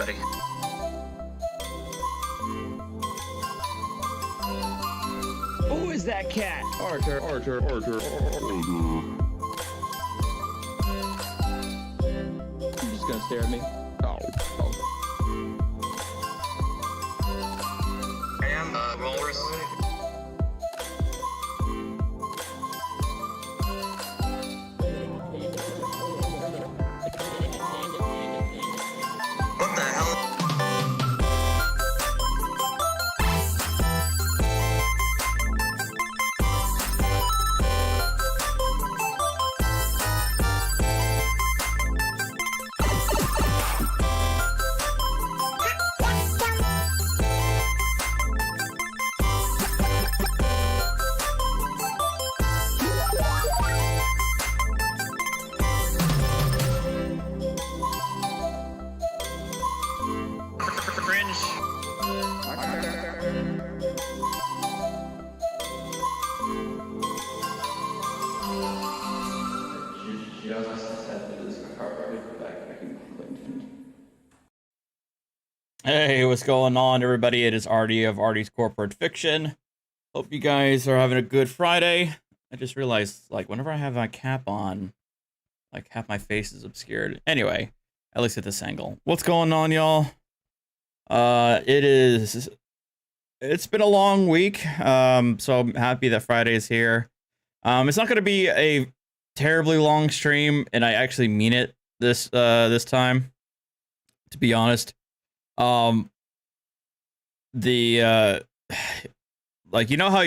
everybody. Who is that cat? Arthur. You just gonna stare at me? Oh. I am Walrus. What the hell? Hey, what's going on, everybody? It is Artie of Artie's Corporate Fiction. Hope you guys are having a good Friday. I just realized, like, whenever I have my cap on, like, half my face is obscured. Anyway, at least at this angle. What's going on, y'all? It's been a long week, so I'm happy that Friday is here. It's not going to be a terribly long stream, and I actually mean it this time, to be honest. Like, you know how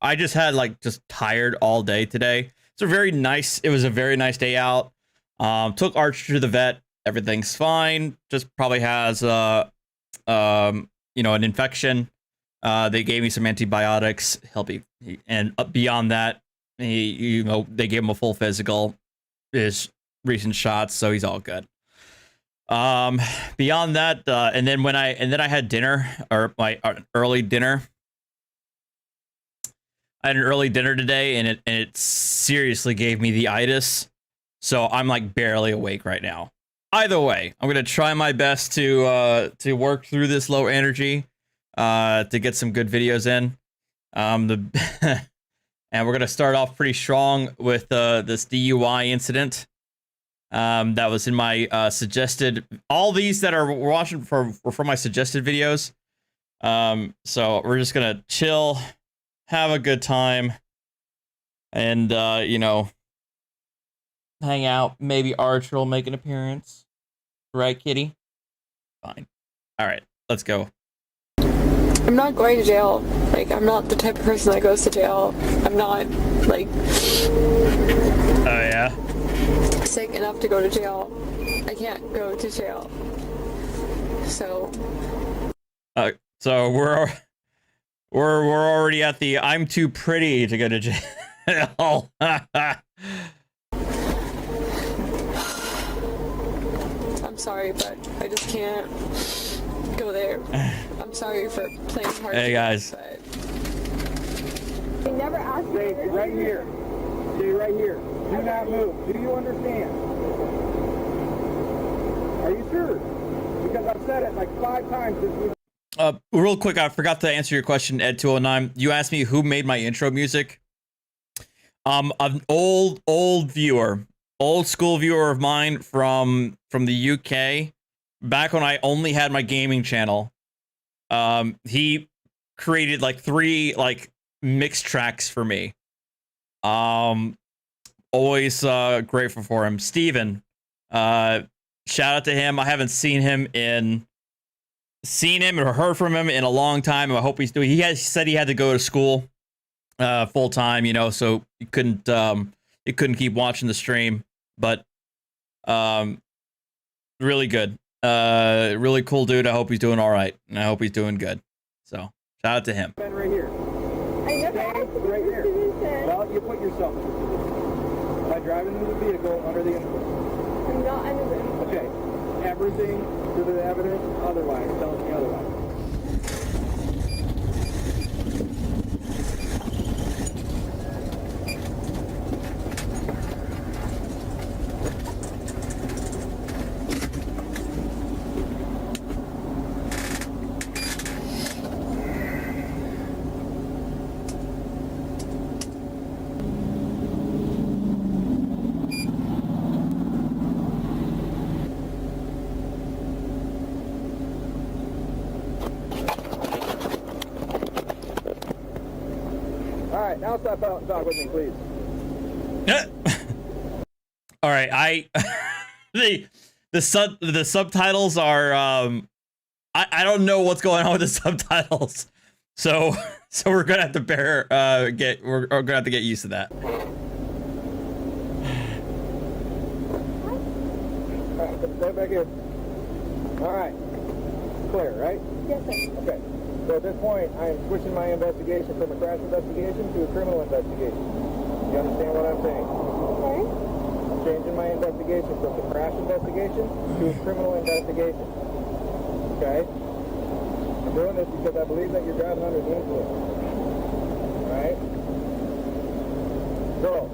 I just had just tired all day today. It was a very nice day out. Took Archer to the vet. Everything's fine. Just probably has an infection. They gave me some antibiotics. And beyond that, they gave him a full physical, his recent shots, so he's all good. Beyond that, and then I had dinner, or my early dinner. I had an early dinner today, and it seriously gave me the itis, so I'm like barely awake right now. Either way, I'm gonna try my best to work through this low energy, to get some good videos in. And we're gonna start off pretty strong with this DUI incident. That was in my suggested. All these that are watching were from my suggested videos. So we're just gonna chill, have a good time, and hang out. Maybe Archer will make an appearance, right, Kitty? Fine. All right, let's go. I'm not going to jail. Like, I'm not the type of person that goes to jail. I'm not like. Oh yeah. Sick enough to go to jail. I can't go to jail. So we're already at the I'm too pretty to go to jail. I'm sorry, but I just can't go there. I'm sorry for playing hard. Hey guys. But They never asked me. Stay right here. Stay right here. Do not move. Do you understand? Are you sure? Because I've said it like 5 times this week. Real quick, I forgot to answer your question, Ed209. You asked me who made my intro music. An old school viewer of mine from the UK, back when I only had my gaming channel. He created 3 mixed tracks for me. Always grateful for him. Steven, shout out to him. I haven't seen him or heard from him in a long time. I hope he's doing. He said he had to go to school full time, so he couldn't keep watching the stream. But really good, really cool dude. I hope he's doing all right, and I hope he's doing good. So shout out to him. Right here. I never Stay asked you right this here. position. Well, you put yourself in this position by driving the vehicle under the influence. I'm not under the influence. Okay. Everything to the evidence otherwise tells me otherwise. right, now stop out and talk with me, please. All right, the subtitles are I don't know what's going on with the subtitles, so we're gonna have to we're gonna have to get used to that. All right, step back here. All right, clear, right? Yes, sir. Okay. So at this point, I am switching my investigation from a crash investigation to a criminal investigation. You understand what I'm saying? Okay. I'm changing my investigation from the crash investigation to a criminal investigation. Okay? I'm doing this because I believe that you're driving under the influence. Alright? So,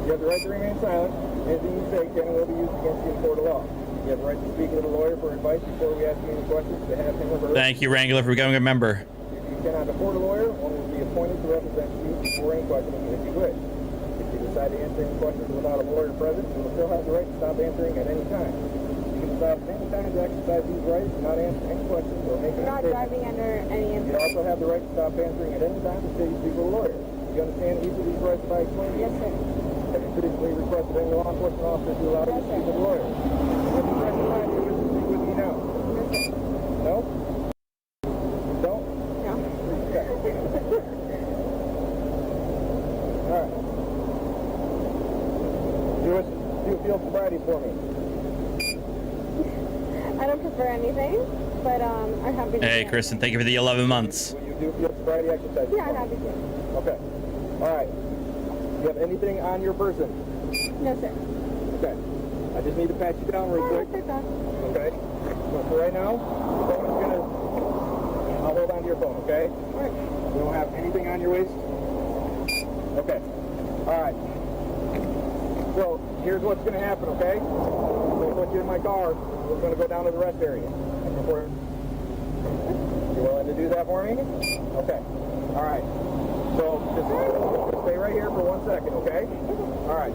you have the right to remain silent. Anything you say can and will be used against you in court of law. You have the right to speak with a lawyer for advice before we ask you any questions to have him or her. Thank you, Wrangler, for becoming a member. If you cannot afford a lawyer, one will be appointed to represent you before any questions if you wish. If you decide to answer any questions without a lawyer present, you will still have the right to stop answering at any time. You can decide at any time to exercise these rights and not answer any questions or make any You're not statements. driving under any You influence. also have the right to stop answering at any time until you speak with a lawyer. Do you understand each of these rights if I explain to you? Yes, sir. Have you previously requested any law enforcement officer to allow you to speak with a lawyer? Have you recognized you wish to speak with me now? Yes, sir. No? Don't? No. Okay. Alright. Do a field sobriety for me. I don't prefer anything, but I'm happy to Hey, do it. Kristen, thank you for the 11 months. Will you do field sobriety exercises? Yeah, I'm happy to. Okay. Alright. Do you have anything on your person? No, sir. Okay. I just need to pat you down real quick. Take off. Okay? So for right now, the phone is gonna... I'll hold on to your phone, okay? Alright. You don't have anything on your waist? Okay. Alright. So, here's what's gonna happen, okay? I'm gonna put you in my car. We're gonna go down to the rest area. Before... You willing to do that for me? Okay. Alright. So, just stay right here for 1 second, okay? Alright.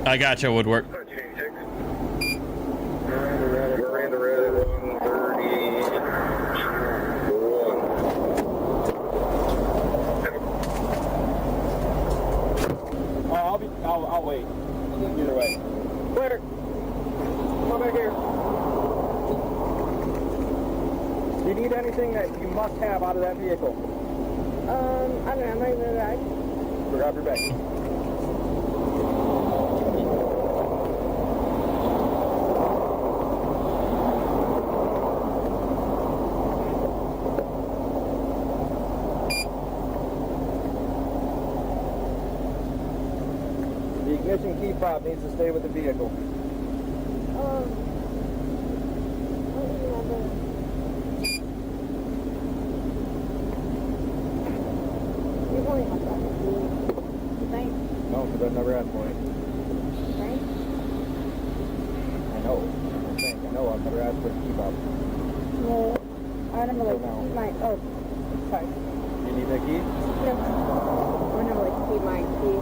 I gotcha, Woodwork. Miranda Red 131. I'll wait. Either way. Clear. Come back here. Do you need anything that you must have out of that vehicle? I don't know. I'm not even gonna ride. Grab your bag. The ignition key fob needs to stay with the vehicle. I don't remember. You've only had that. You think? No, because I've never asked for it. Right? I know. I'm saying, I know I've never asked for a key fob. Well, I never like No. keep my. Oh, sorry. You need that key? No. I never like keep my key.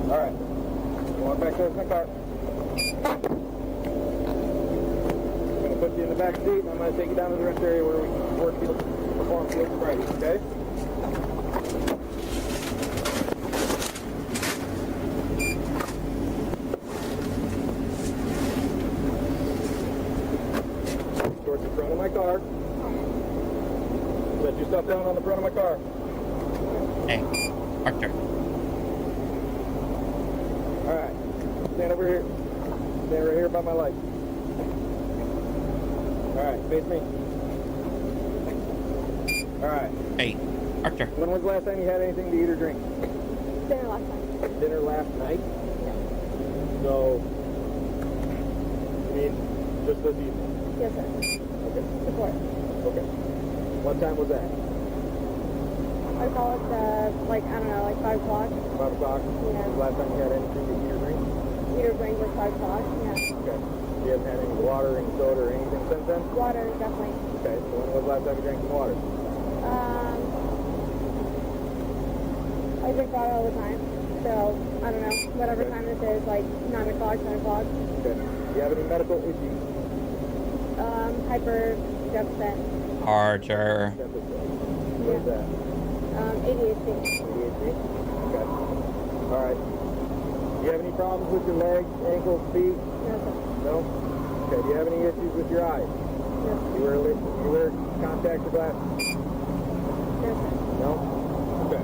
Alright. You want back there in the car? I'm going to put you in the back seat and I'm going to take you down to the rest area where we can perform field sobriety, okay? Towards the front of my car. Set yourself down on the front of my car. Hey, Arthur. Alright. Stand over here. Stand right here by my light. Alright, face me. Alright. Hey, Arthur. When was the last time you had anything to eat or drink? Dinner last time. Dinner last night? So, I mean, just this evening? Yes, sir. Okay. Before. Okay. What time was that? I call it like, I don't know, like 5 o'clock. 5 o'clock? Yeah. Last time you had anything to eat or drink? Eat or drink was 5 o'clock, yeah. Okay. You haven't had any water, any soda, or anything since then? Water, definitely. Okay, so when was the last time you drank some water? I drink water all the time. So, I don't know, whatever Okay. time this is, like 9 o'clock, 10 o'clock. Okay. Do you have any medical issues? Hyper deficit. Archer. Deficit. What is that? ADHD. ADHD? Okay. All right. Do you have any problems with your legs, ankles, feet? No, sir. No? Okay. Do you have any issues with your eyes? No, You wear contacts or glasses? no, sir. No? Okay.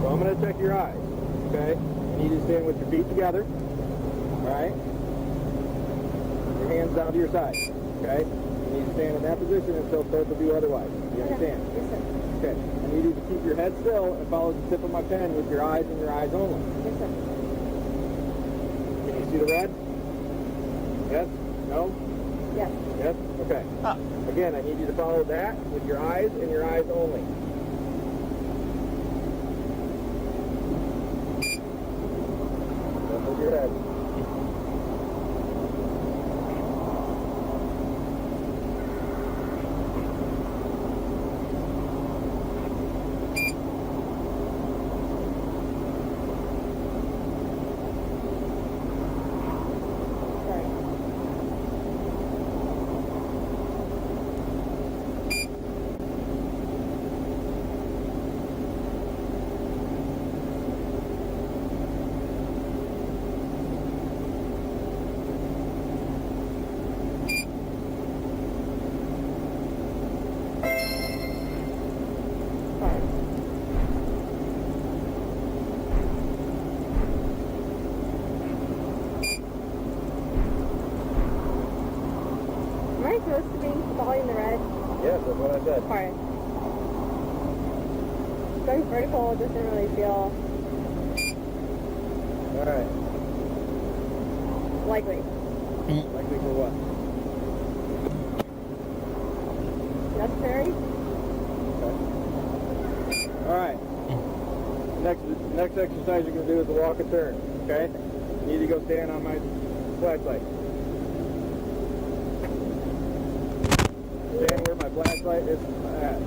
So I'm going to check your eyes. Okay? You need to stand with your feet together. All right? Your hands down to your side. Okay? You need to stand in that position until told to do otherwise. You understand? Yes, sir. Okay. I need you to keep your head still and follow the tip of my pen with your eyes and your eyes only. Yes, sir. Can you see the red? Yes? No? Yes. Yes? Okay. Again, I need you to follow that with your eyes and your eyes only. Don't move your head. Sorry. Sorry. Am I supposed to be following the red? Yes, that's what I said. Sorry. Going vertical doesn't really feel All right. likely. Likely for what? Necessary? Okay. All right. Next exercise you're going to do is a walk and turn. Okay? You need to go stand on my flashlight. Stand where my flashlight is at.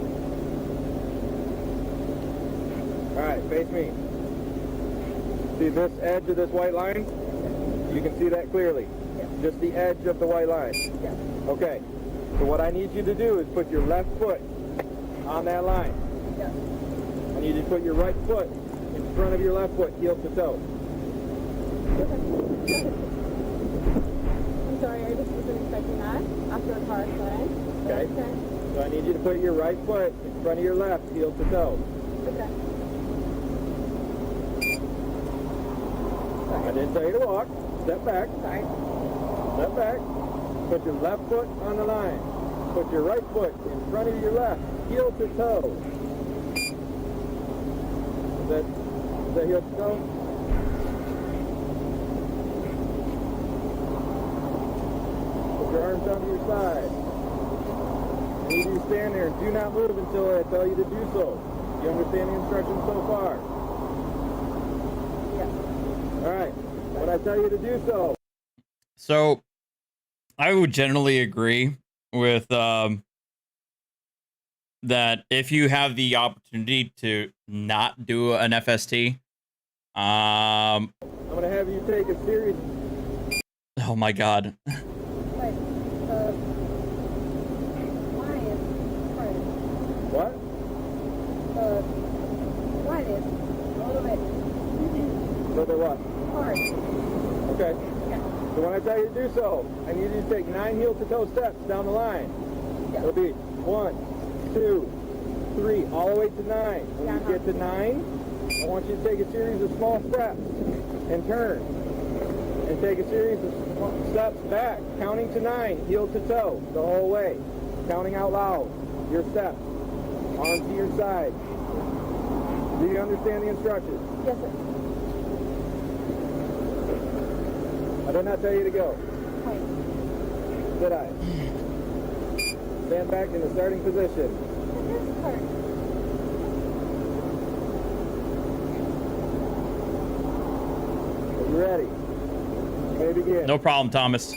All right, face me. See this edge of this white line? You can see that clearly. Yes. Just the edge of the white line. Yes. Okay. So what I need you to do is put your left foot on that line. Yes. I need you to put your right foot in front of your left foot, heel to toe. I'm sorry, I just wasn't expecting that after a car accident. Okay. So I need you to put your right foot in front of your left, heel to toe. Okay. I didn't tell you to walk. Step back. Sorry. Step back. Put your left foot on the line. Put your right foot in front of your left, heel to toe. Is that heel to toe? Put your arms down to your side. I need you to stand there and do not move until I tell you to do so. You understand the instructions so far? Yes. All right. When I tell you to do so. So, I would generally agree with that if you have the opportunity to not do an FST, I'm going to have you take a series. oh my god. But, why is hard? What? Why is a little bit So they're what? hard? Okay. So when I tell you to do so, I need you to take 9 heel to toe steps down the line. It'll be 1, 2, 3, all the way to 9. When you get to 9, I want you to take a series of small steps and turn. And take a series of steps back, counting to 9, heel to toe, the whole way. Counting out loud, your steps. Arms to your side. Do you understand the instructions? Yes, sir. I did not tell you to go. Hi. Did I? Stand back in the starting position. This is hard. you're ready, you may begin. No problem, Thomas.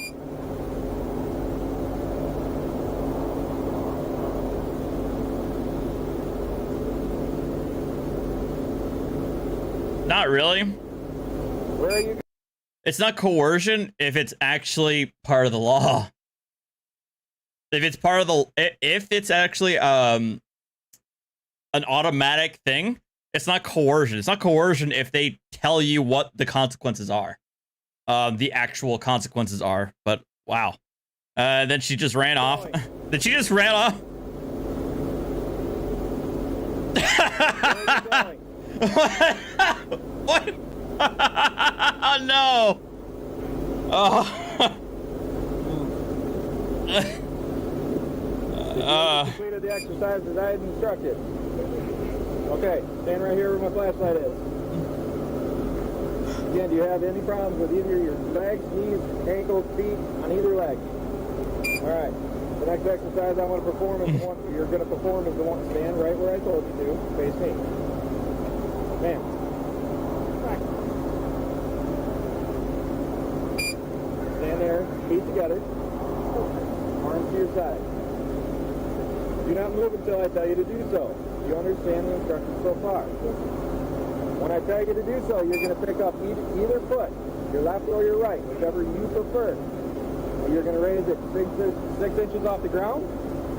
Not really. Where are you? It's not coercion if it's actually part of the law. If it's part of the, if it's actually an automatic thing, it's not coercion. It's not coercion if they tell you what the consequences are. The actual consequences are. But wow. Then she just ran off. Then she just ran off. What? What? Oh no! Oh. Completed the exercise as I had instructed. Okay, stand right here where my flashlight is. Again, do you have any problems with either your legs, knees, ankles, feet, on either leg? All right. The next exercise I want to perform is the one you're going to perform is the one stand right where I told you to, face me. Ma'am. Stand there, feet together, arms to your side. Do not move until I tell you to do so. Do you understand the instructions so far? When I tell you to do so, you're going to pick up either foot, your left or your right, whichever you prefer. You're going to raise it 6 inches off the ground,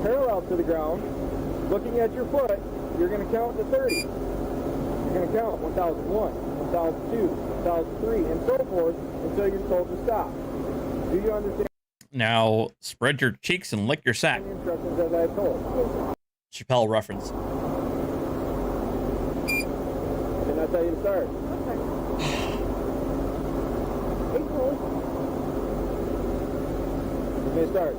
parallel to the ground. Looking at your foot, you're going to count to 30. You're going to count 1001, 1002, 1003, and so forth until you're told to stop. Do you understand? Now spread your cheeks and lick your sack. The instructions as I told. Chappelle reference. Didn't I tell you to start? You may start.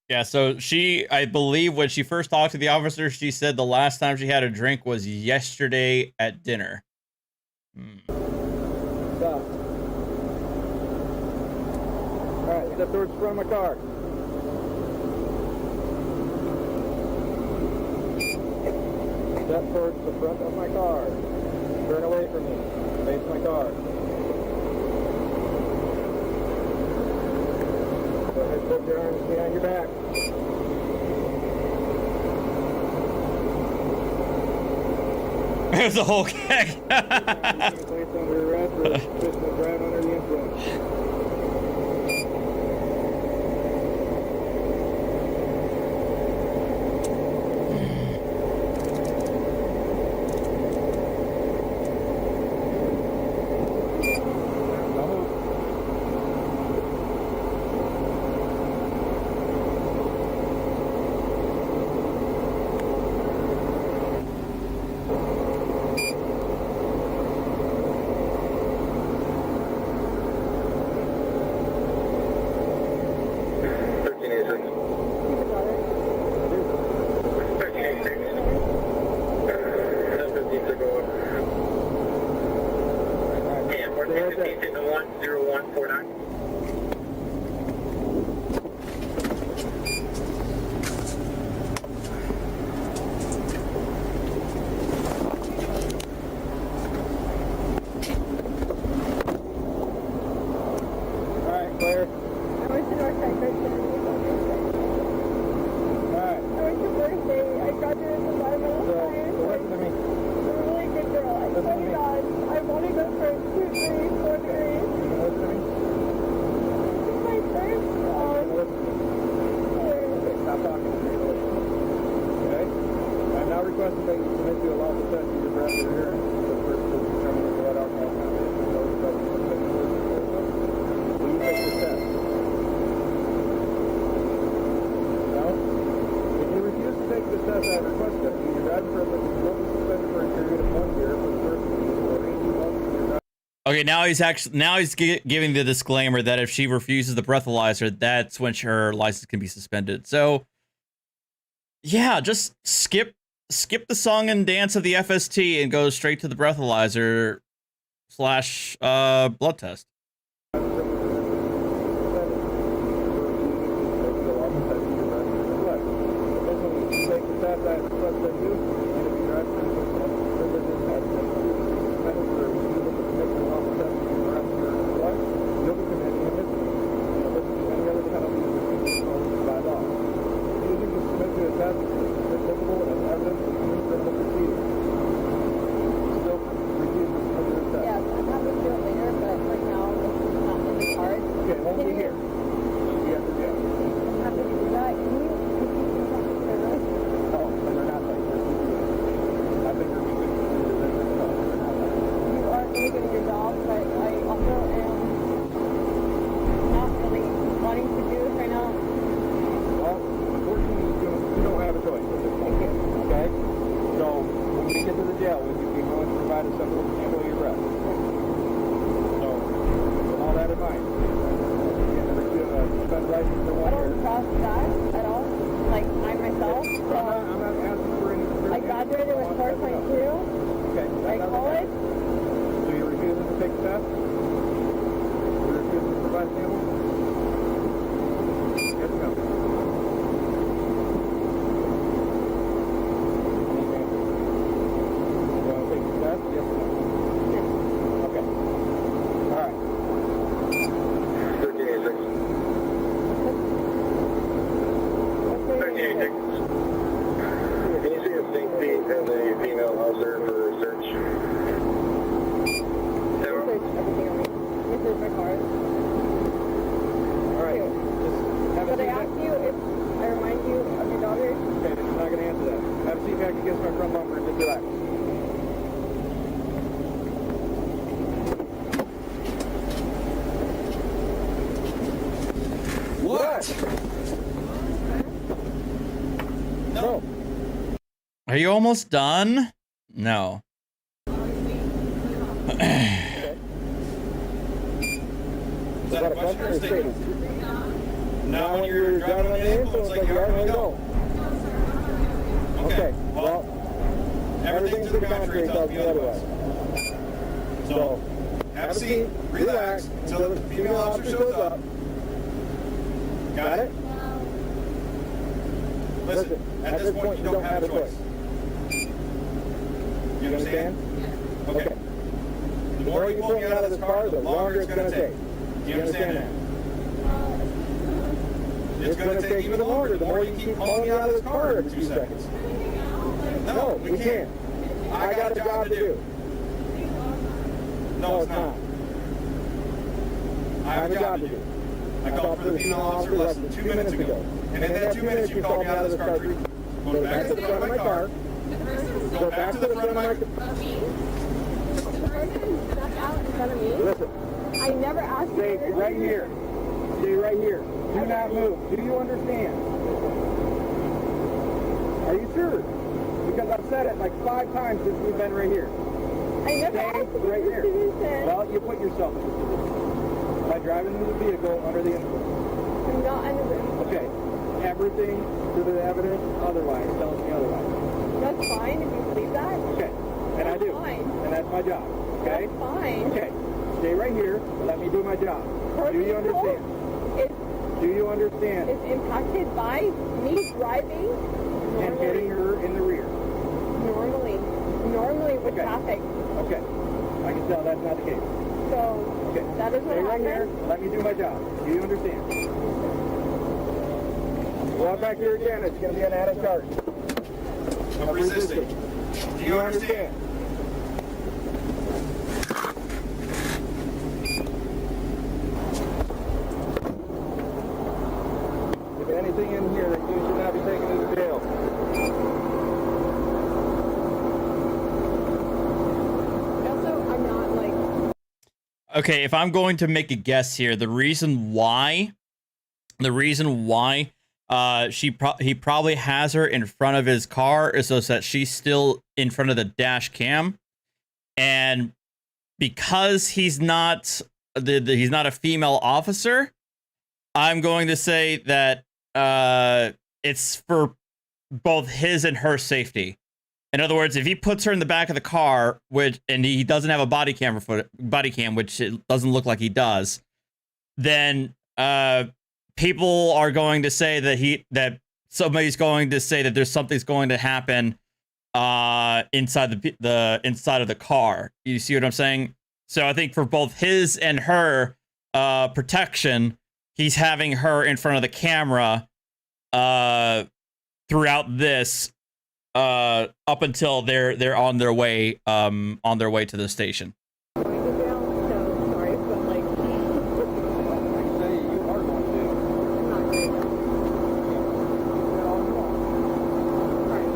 Yeah, so I believe when she first talked to the officer, she said the last time she had a drink was yesterday at dinner. Stop. Alright, step towards the front of my car. Step towards the front of my car. Turn away from me. Face my car. Go ahead, put your arms behind your back. There's a whole keg. Placed under arrest for suspicion of driving under the influence. Okay, now he's giving the disclaimer that if she refuses the breathalyzer, that's when her license can be suspended. So, yeah, just skip the song and dance of the FST and go straight to the breathalyzer / blood test. Are you almost done? No. Is that a question or a statement? Now when you're driving on the influence like you are, no, you don't. Okay, well, everything to the contrary tells me otherwise. So, have a seat, relax, until the female officer shows up. Got it? Listen, at this point, you don't have a choice. You understand? Okay. The more you pull me out of this car, the longer it's going to take. Do you understand that? It's going to take even longer the more you keep pulling me out of this car every 2 seconds. No, we can't. I got a job to do. No, it's not. I have a job to do. I called for the female officer less than 2 minutes ago. And in that 2 minutes, you called me out of this car. Go back to the front of my car. Go back to the front of my car. Listen. I never asked you. Stay right here. Stay right here. Do not move. Do you understand? Are you sure? Because I've said it like 5 times since we've been right here. I never asked you right this here. position. Well, you put yourself in this position by driving the vehicle under the influence. I'm not under the influence. Okay. Everything to the evidence otherwise tells me otherwise. That's fine if you believe that. Okay. And I do. Fine. And that's my job. Okay? That's fine. Okay. Stay right here and let me do my job. Do you understand? Do you understand? Is impacted by me driving And getting her in the rear. Normally with traffic. Okay. I can tell that's not the case. So Okay. that is what Stay right happened. here. Let me do my job. Do you understand? Go out back here again. It's going to be an added charge. I'm resisting. Do you understand? If anything in here that you should not be taken to jail. Also, I'm not like. Okay, if I'm going to make a guess here, the reason why he probably has her in front of his car is so that she's still in front of the dash cam, and because he's not he's not a female officer, I'm going to say that it's for both his and her safety. In other words, if he puts her in the back of the car, and he doesn't have a body cam, which it doesn't look like he does, then people are going to say that somebody's going to say that there's something's going to happen inside the inside of the car. You see what I'm saying? So I think for both his and her protection, he's having her in front of the camera throughout this up until they're on their way to the station. So sorry, but like, Say you are going to. I'm not great. Right.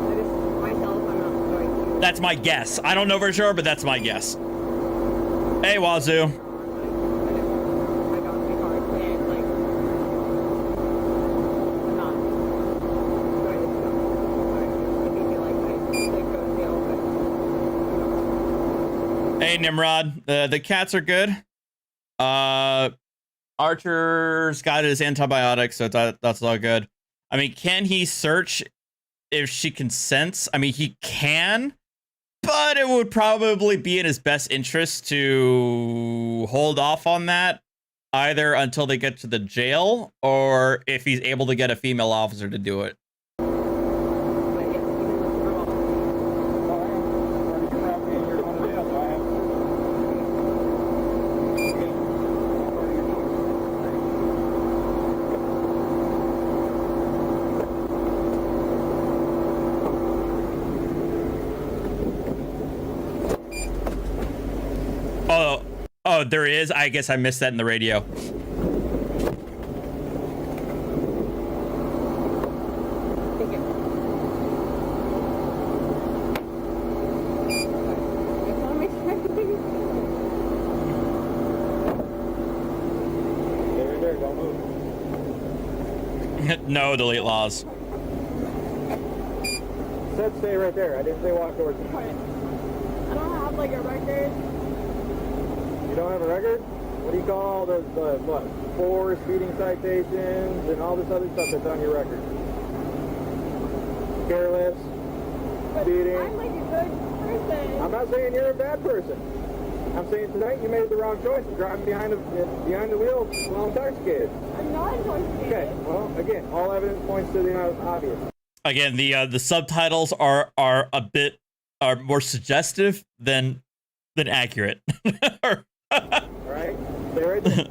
I just myself, I'm not going to. That's my guess. I don't know for sure, but that's my guess. Hey, Wazoo. I got my car and like, I'm not going to go. If you feel like I did go to jail, but Hey, Nimrod. The cats are good. Archer's got his antibiotics, so that's all good. I mean, can he search if she consents? I mean, he can, but it would probably be in his best interest to hold off on that, either until they get to the jail, or if he's able to get a female officer to do it. yes, even with her mom. Well, I am. You're probably in your own jail, so I have to. Oh, there is. I guess I missed that in the radio. Thank you. I just want to make sure everything's There, don't move. No delete laws. Said stay right there. I didn't say walk towards me. I don't have like a record. You don't have a record? What do you call the what? 4 speeding citations and all this other stuff that's on your record? Careless, But speeding. I'm like a good person. I'm not saying you're a bad person. I'm saying tonight you made the wrong choice of driving behind the wheel while intoxicated. I'm not intoxicated. Okay, well, again, all evidence points to the obvious. Again, the subtitles are more suggestive than accurate. All right? Stay right there.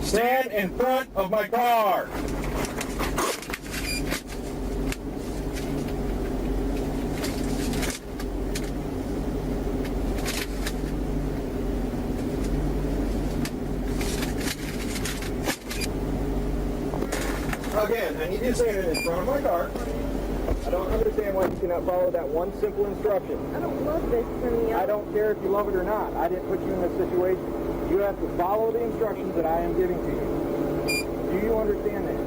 Stand in front of my car. Again, I need you to stand in front of my car. I don't understand why you cannot follow that one simple instruction. I don't love this from you. I don't care if you love it or not. I didn't put you in this situation. You have to follow the instructions that I am giving to you. Do you understand that?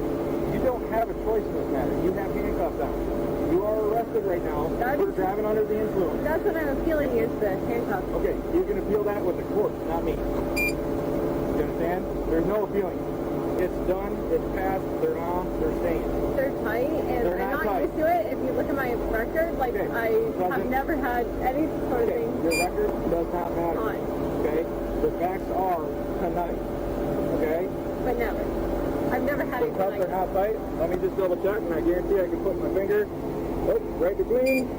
You don't have a choice in this matter. You have handcuffs on. You are arrested right now for driving under the influence. That's what I'm appealing is the handcuffs. Okay, you can appeal that with the court, not me. You understand? There's no appealing. It's done, it's passed, they're on, they're staying. They're tight, and They're I'm not not tight. used to it. If you look at my record, like, Okay, I have doesn't- never had any sort of Okay, thing your record does not matter. on, Okay? The facts are tonight. Okay? but never. I've never had The anything cuffs like are that. not tight. Let me just double check, and I guarantee I can put my finger right between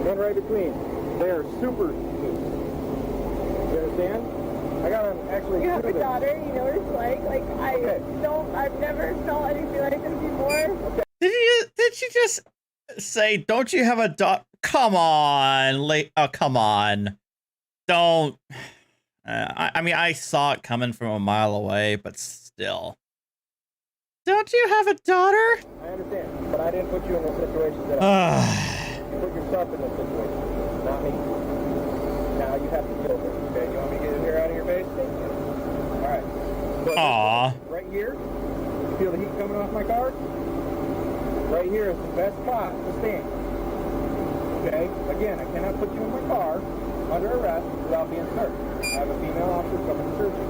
and right between. They are super loose. You understand? I got them actually. You have a two of them. daughter, you know what it's like. Like, Okay. I've never felt anything like this before. Did you just say, don't you have a dog? Come on, come on. Don't. I mean, I saw it coming from a mile away, but still. Don't you have a daughter? I understand, but I didn't put you in this situation. You put yourself in this situation, not me. Now you have to deal with it. Okay, you want me to get the hair out of your face? Alright. So Aw. right here, you feel the heat coming off my car? Right here is the best spot to stand. Okay? Again, I cannot put you in my car under arrest without being searched. I have a female officer coming to search you.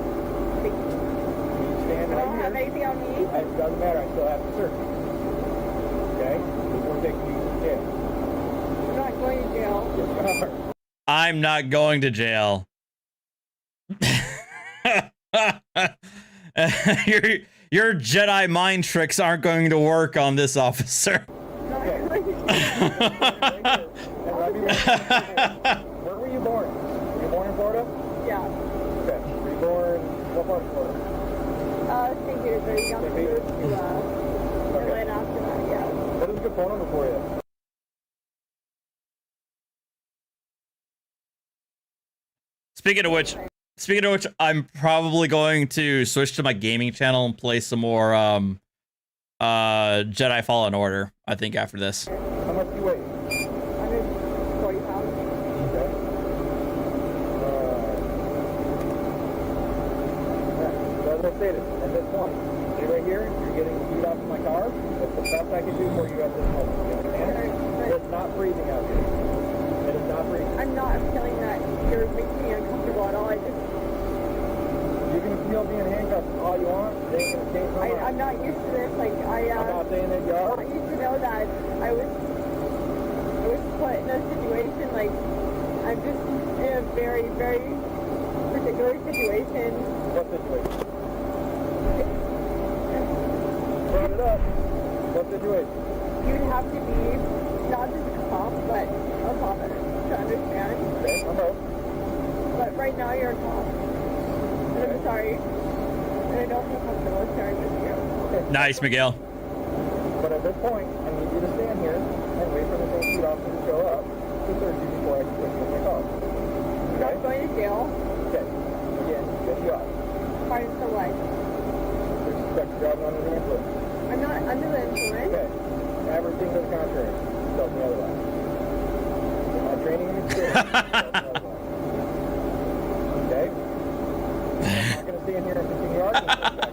You stand I right don't here. have anything on me. It doesn't matter, I still have to search you. Okay? Before taking you to jail. I'm not going to jail. Yes, you are. I'm not going to jail. your Jedi mind tricks aren't going to work on this officer. I'm not going to jail. Where were you born? Were you born in Florida? Yeah. Okay. Were you born what part of Florida? St. Petersburg. Young St. moved Petersburg? to Atlanta after that, yeah. What is a good phone number for you? Speaking of which, I'm probably going to switch to my gaming channel and play some more Jedi Fallen Order, I think, after this. How much do you weigh? 140 pounds. Okay. So as I stated, at this point, see right here, you're getting heat off of my car. That's the best I can do for you at this moment. You understand? It's not freezing out here. It is not freezing. I'm not feeling that you're making me uncomfortable at all. You can feel being handcuffed all you want. They ain't gonna change my mind. I'm not used to this. Like, I'm not saying that you I are. want you to know that I was put in a situation, like, I'm just in a very, very particular situation. What situation? Brought it up. What situation? You'd have to be not just a cop, but a father to understand. Okay, I'm out. But right now you're a cop. And I'm sorry. And I don't feel comfortable sharing with you. Okay. Nice, Miguel. But at this point, I need you to stand here and wait for the safety officer to show up to search you before I can put you in my car. I'm not going to jail. Okay. Again, yes you are. Pardon for what? Suspect you're driving under the influence. I'm not under the influence. Okay. Everything to the contrary. Tells me otherwise. My training and experience tells me otherwise. Okay? I'm not going to stand here and continue arguing with this guy.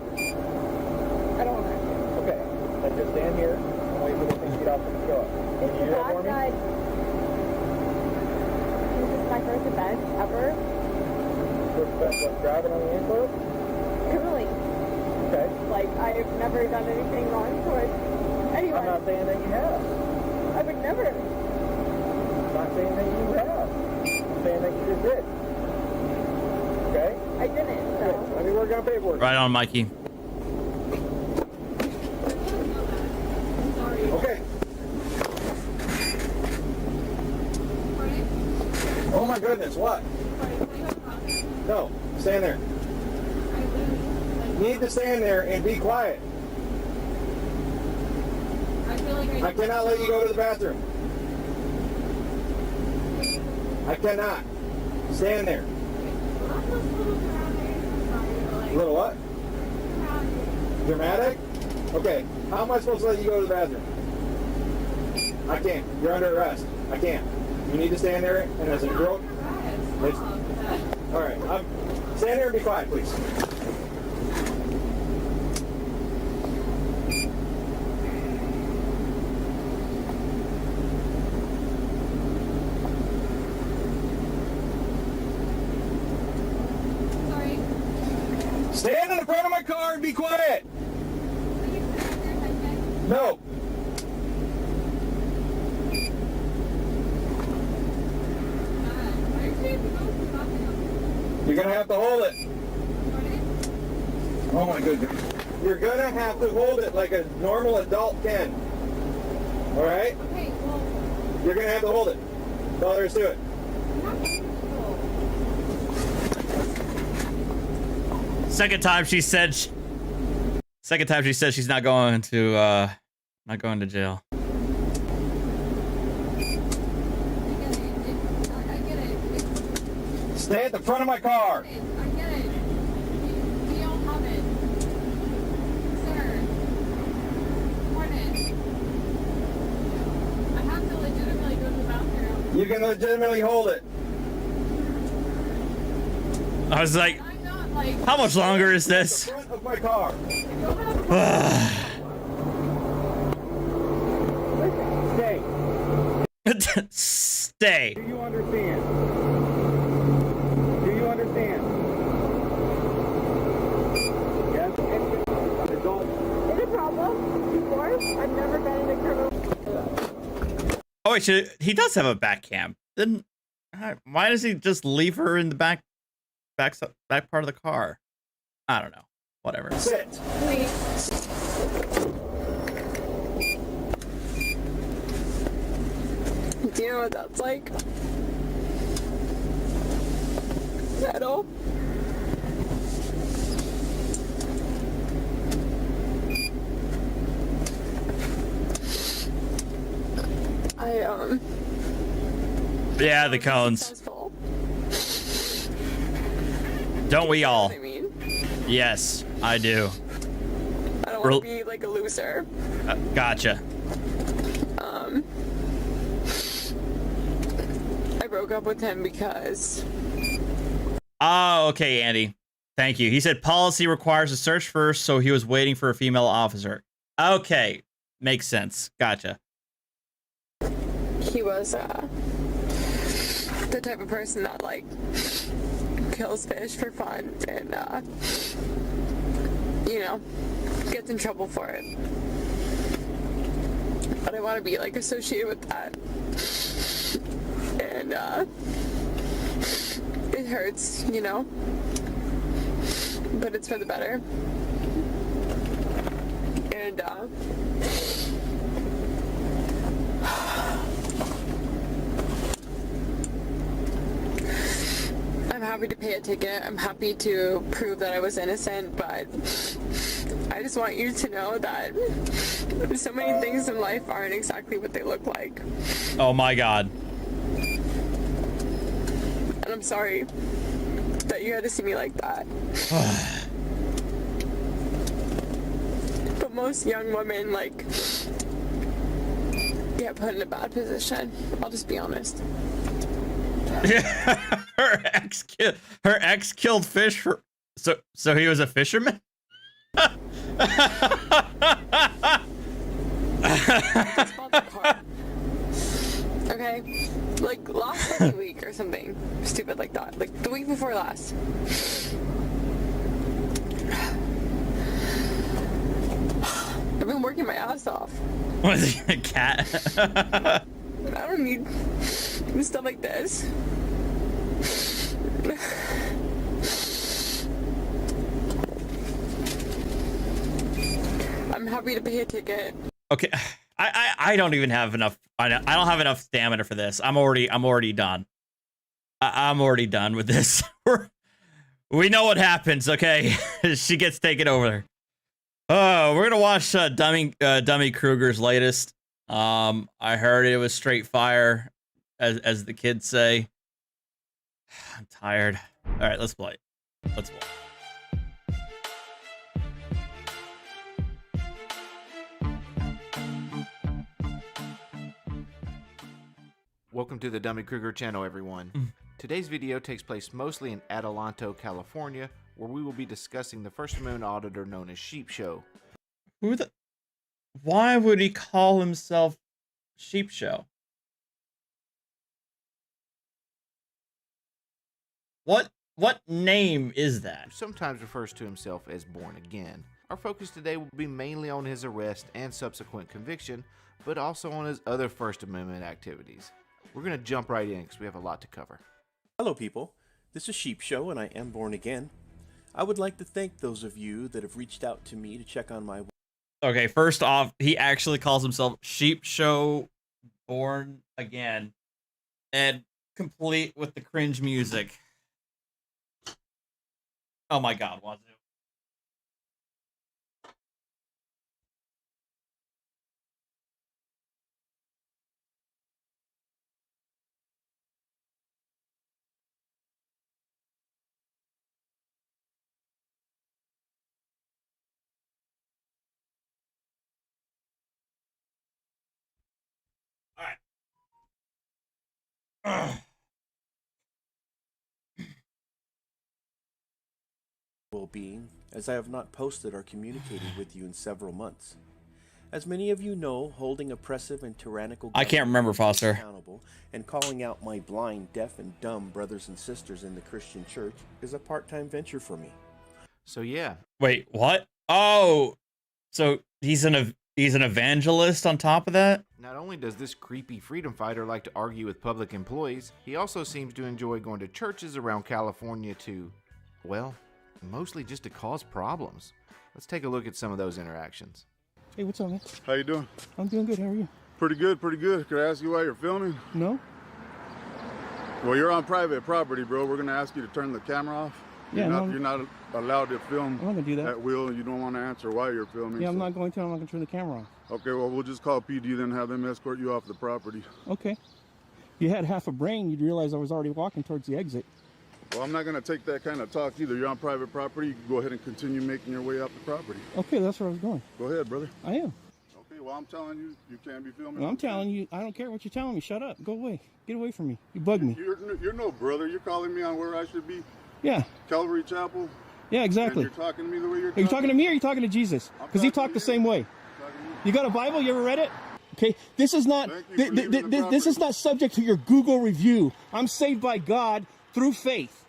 I don't want to. Okay. Then just stand here and wait for the safety officer to show up. Can It's you the do that fact for me? that this is my first event ever. What's driving on the influence? Criminally. Okay. Like, I've never done anything wrong towards anyone. I'm not saying that you have. I would never. I'm not saying that you have. I'm saying that you just did. Okay? I didn't, Okay. so. Let me work on paperwork. Right on, Mikey. Okay. Oh my goodness, what? No, stand there. You need to stand there and be quiet. I cannot let you go to the bathroom. I cannot. Stand there. Little what? Dramatic? Okay. How am I supposed to let you go to the bathroom? I can't. You're under arrest. I can't. You need to stand there and as a girl. All right. Stand there and be quiet, please. Stand in the front of my car and be quiet. No. You're gonna have to hold it. Oh my goodness. You're gonna have to hold it like a normal adult can. All right? Okay, well, You're gonna have to hold it. That's all there is to it. Second time she said she's not going to jail. I get it. Stay at the front of my car. I get it. We don't have it. Sir. Morning. I have to legitimately go to the bathroom. You can legitimately hold it. I was like, I'm not like. how much longer is this? Front of my car. Stay. Stay. Do you understand? Do you understand? Yes. Adult. Is it a problem? Before? I've never been in a criminal. Oh wait, he does have a back cam. Then why does he just leave her in the back part of the car? I don't know. Whatever. Sit. Please. Do you know what that's like? At all? Yeah, the cones. Successful. Don't we all? I mean, Yes, I do. I don't want to be like a loser. Gotcha. I broke up with him because Oh, okay, Andy. Thank you. He said policy requires a search first, so he was waiting for a female officer. Okay, makes sense. Gotcha. he was the type of person that like kills fish for fun and you know, gets in trouble for it. I don't want to be like associated with that. And it hurts, you know, but it's for the better. And I'm happy to pay a ticket. I'm happy to prove that I was innocent, but I just want you to know that so many things in life aren't exactly what they look like. Oh my god. And I'm sorry that you had to see me like that. But most young women, like, get put in a bad position. I'll just be honest. her ex killed fish for so he was a fisherman. Just bought the car. Okay? Like, last fucking week or something stupid like that. Like, the week before last. I've been working my ass off. Was he a cat? I don't need stuff like this. I'm happy to pay a ticket. Okay, I don't even have enough. I don't have enough stamina for this. I'm already done. I'm already done with this. We know what happens. Okay, she gets taken over. Oh, we're gonna watch Dummy Krueger's latest. I heard it was straight fire, as the kids say. I'm tired. All right, let's play. Let's play. Welcome to the Dummy Krueger channel, everyone. Today's video takes place mostly in Adelanto, California, where we will be discussing the First Amendment auditor known as Sheep Show. Why would he call himself Sheep Show? What name is that? Who sometimes refers to himself as Born Again. Our focus today will be mainly on his arrest and subsequent conviction, but also on his other First Amendment activities. We're going to jump right in because we have a lot to cover. Hello people, this is Sheep Show and I am Born Again. I would like to thank those of you that have reached out to me to check on my... Okay, first off, he actually calls himself Sheep Show Born Again. And complete with the cringe music. Oh my god, Wazoo. Alright. well-being, as I have not posted or communicated with you in several months. As many of you know, holding oppressive and tyrannical I can't remember, Foster. accountable and calling out my blind, deaf, and dumb brothers and sisters in the Christian church is a part-time venture for me. So yeah, Wait, what? Oh, so he's an evangelist on top of that? not only does this creepy freedom fighter like to argue with public employees, he also seems to enjoy going to churches around California to, well, mostly just to cause problems. Let's take a look at some of those interactions. Hey, what's up, man? How you doing? I'm doing good. How are you? Pretty good, pretty good. Could I ask you why you're filming? No? Well, you're on private property, bro. We're gonna ask you to turn the camera off. Yeah, You're not allowed to film I'm not gonna do that. at will. You don't want to answer why you're filming. Yeah, I'm so- not going to. I'm not going to turn the camera off. Okay, well, we'll just call PD then have them escort you off the property. Okay. If you had half a brain, you'd realize I was already walking towards the exit. Well, I'm not gonna take that kind of talk either. You're on private property. You can go ahead and continue making your way up the property. Okay, that's where I was going. Go ahead, brother. I am. Okay, well, I'm telling you, you can't be filming. Well, I'm telling you, I don't care what you're telling me. Shut up. Go away. Get away from me. You bug me. You're no brother. You're calling me on where I should be. Yeah. Calvary Chapel. Yeah, exactly. And you're talking to me the way you're Are you talking to me or are you talking to Jesus? Because he talked the same way. You got a Bible? You ever read it? Okay, this is not this is not subject to your Google review. I'm saved by God through faith.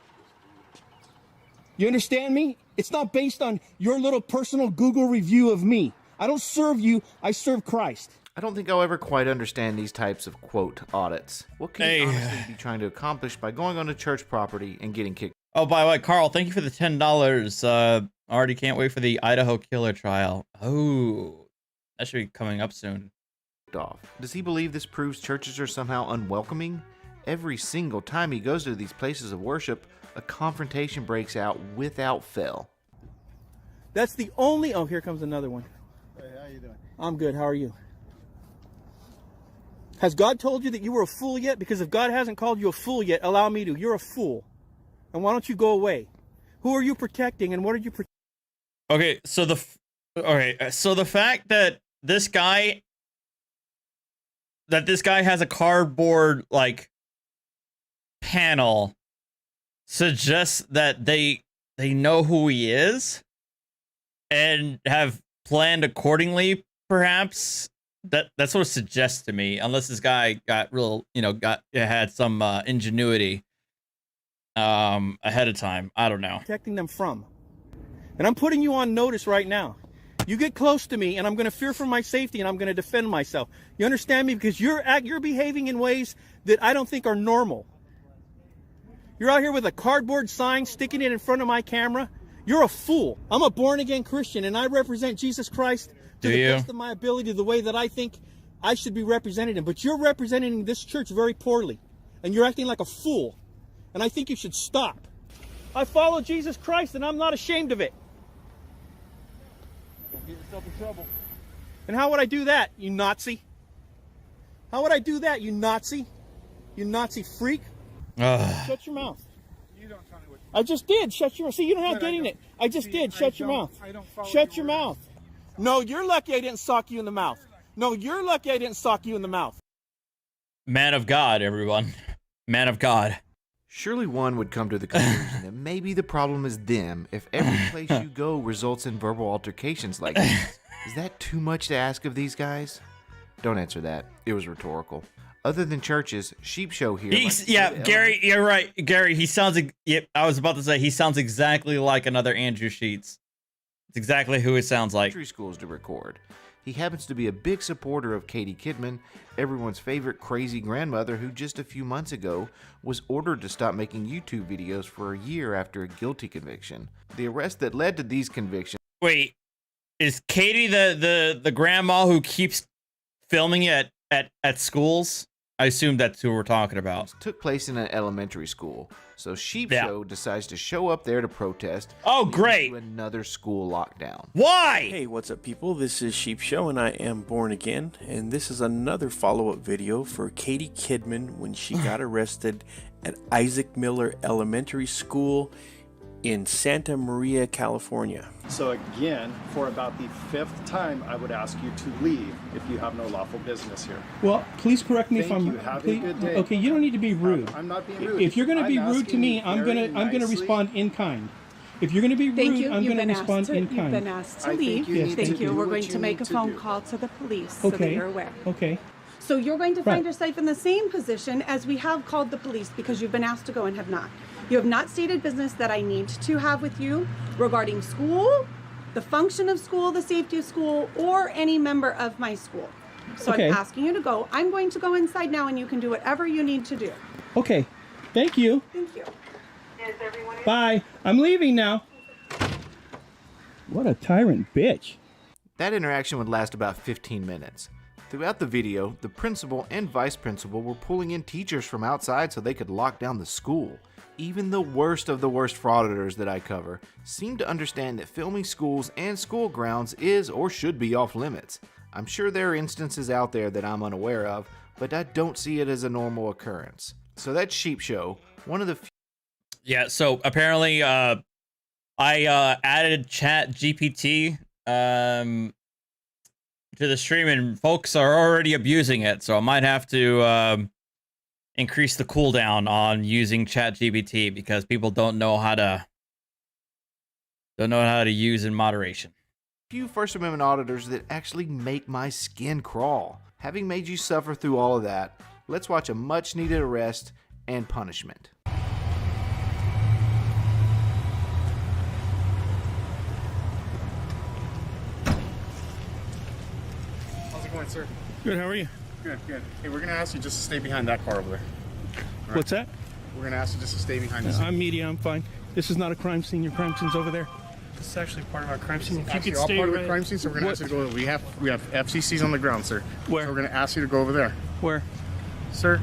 You understand me? It's not based on your little personal Google review of me. I don't serve you, I serve Christ. I don't think I'll ever quite understand these types of, quote, audits. What can you honestly be trying to accomplish by going on a church property and getting kicked Oh, by the way, Carl, thank you for the $10. Already can't wait for the Idaho killer trial. Oh, that should be coming up soon. off? Does he believe this proves churches are somehow unwelcoming? Every single time he goes to these places of worship, a confrontation breaks out without fail. That's the only... Oh, here comes another one. Hey, how you doing? I'm good. How are you? Has God told you that you were a fool yet? Because if God hasn't called you a fool yet, allow me to. You're a fool. And why don't you go away? Who are you protecting and what are you protecting? Okay, so the fact that this guy has a cardboard like panel suggests that they know who he is and have planned accordingly, perhaps. That's what it suggests to me, unless this guy got had some ingenuity ahead of time. I don't know. Protecting them from. And I'm putting you on notice right now. You get close to me and I'm going to fear for my safety and I'm going to defend myself. You understand me? Because you're behaving in ways that I don't think are normal. You're out here with a cardboard sign, sticking it in front of my camera. You're a fool. I'm a born-again Christian and I represent Jesus Christ to the best of my ability, the way that I think I should be representing him. But you're representing this church very poorly and you're acting like a fool. And I think you should stop. I follow Jesus Christ and I'm not ashamed of it. Don't get yourself in trouble. And how would I do that, you Nazi? How would I do that, you Nazi? You Nazi freak? Shut your mouth. You don't tell me what I just did. Shut your mouth. See, you're not getting it. I just did. Shut your mouth. Shut your mouth. No, you're lucky I didn't sock you in the mouth. No, you're lucky I didn't sock you in the mouth. Man of God, everyone. Man of God. Surely one would come to the conclusion that maybe the problem is them if every place you go results in verbal altercations like this. Is that too much to ask of these guys? Don't answer that. It was rhetorical. Other than churches, Sheep Show here. Gary, you're right. Gary, he sounds... I was about to say, he sounds exactly like another Andrew Sheets. It's exactly who it sounds like. Elementary schools to record. He happens to be a big supporter of Katie Kidman, everyone's favorite crazy grandmother who just a few months ago was ordered to stop making YouTube videos for a year after a guilty conviction. The arrest that led to these convictions... Wait, is Katie the grandma who keeps filming at schools? I assume that's who we're talking about. Took place in an elementary school. So Sheep Show decides to show up there to protest. Oh, great. Another school lockdown. Why? Hey, what's up, people? This is Sheep Show, and I am born again. And this is another follow-up video for Katie Kidman when she got arrested at Isaac Miller Elementary School in Santa Maria, California. So again, for about the 5th time, I would ask you to leave if you have no lawful business here. Well, please correct me if Thank I'm... you. Have a good day. Okay, you don't need to be rude. I'm not being rude. If you're going to be I'm rude to asking me, you I'm very going to nicely. respond in kind. If you're going to be rude, Thank you. I'm You've going to been respond asked to, in you've kind. been asked to I think leave. you Yes, need thank to Thank you. do We're what going you to make need a phone do. call to the police so that Okay. you're aware. Okay. So you're going to find Right. yourself in the same position as we have called the police because you've been asked to go and have not. You have not stated business that I need to have with you regarding school, the function of school, the safety of school, or any member of my school. So Okay. I'm asking you to go. I'm going to go inside now and you can do whatever you need to do. Okay. Thank you. Thank you. Bye. I'm leaving now. What a tyrant bitch. That interaction would last about 15 minutes. Throughout the video, the principal and vice principal were pulling in teachers from outside so they could lock down the school. Even the worst of the worst frauditors that I cover seem to understand that filming schools and school grounds is or should be off limits. I'm sure there are instances out there that I'm unaware of, but I don't see it as a normal occurrence. So that's Sheep Show, one of the few. Yeah, so apparently I added Chat GPT to the stream, and folks are already abusing it, so I might have to increase the cooldown on using Chat GPT because people don't know how to use in moderation. Few First Amendment auditors that actually make my skin crawl. Having made you suffer through all of that, let's watch a much needed arrest and punishment. How's it going, sir? Good. How are you? Good, good. Hey, we're gonna ask you just to stay behind that car over there. What's that? We're gonna ask you just to stay behind this. I'm media. I'm fine. This is not a crime scene. Your crime scene's over there. This is actually part of our crime scene. If you Actually, could all stay part of right. the crime scene, so we're gonna What- ask you to go. We have FCCs on the ground, sir. Where? So we're gonna ask you to go over there, Where? sir.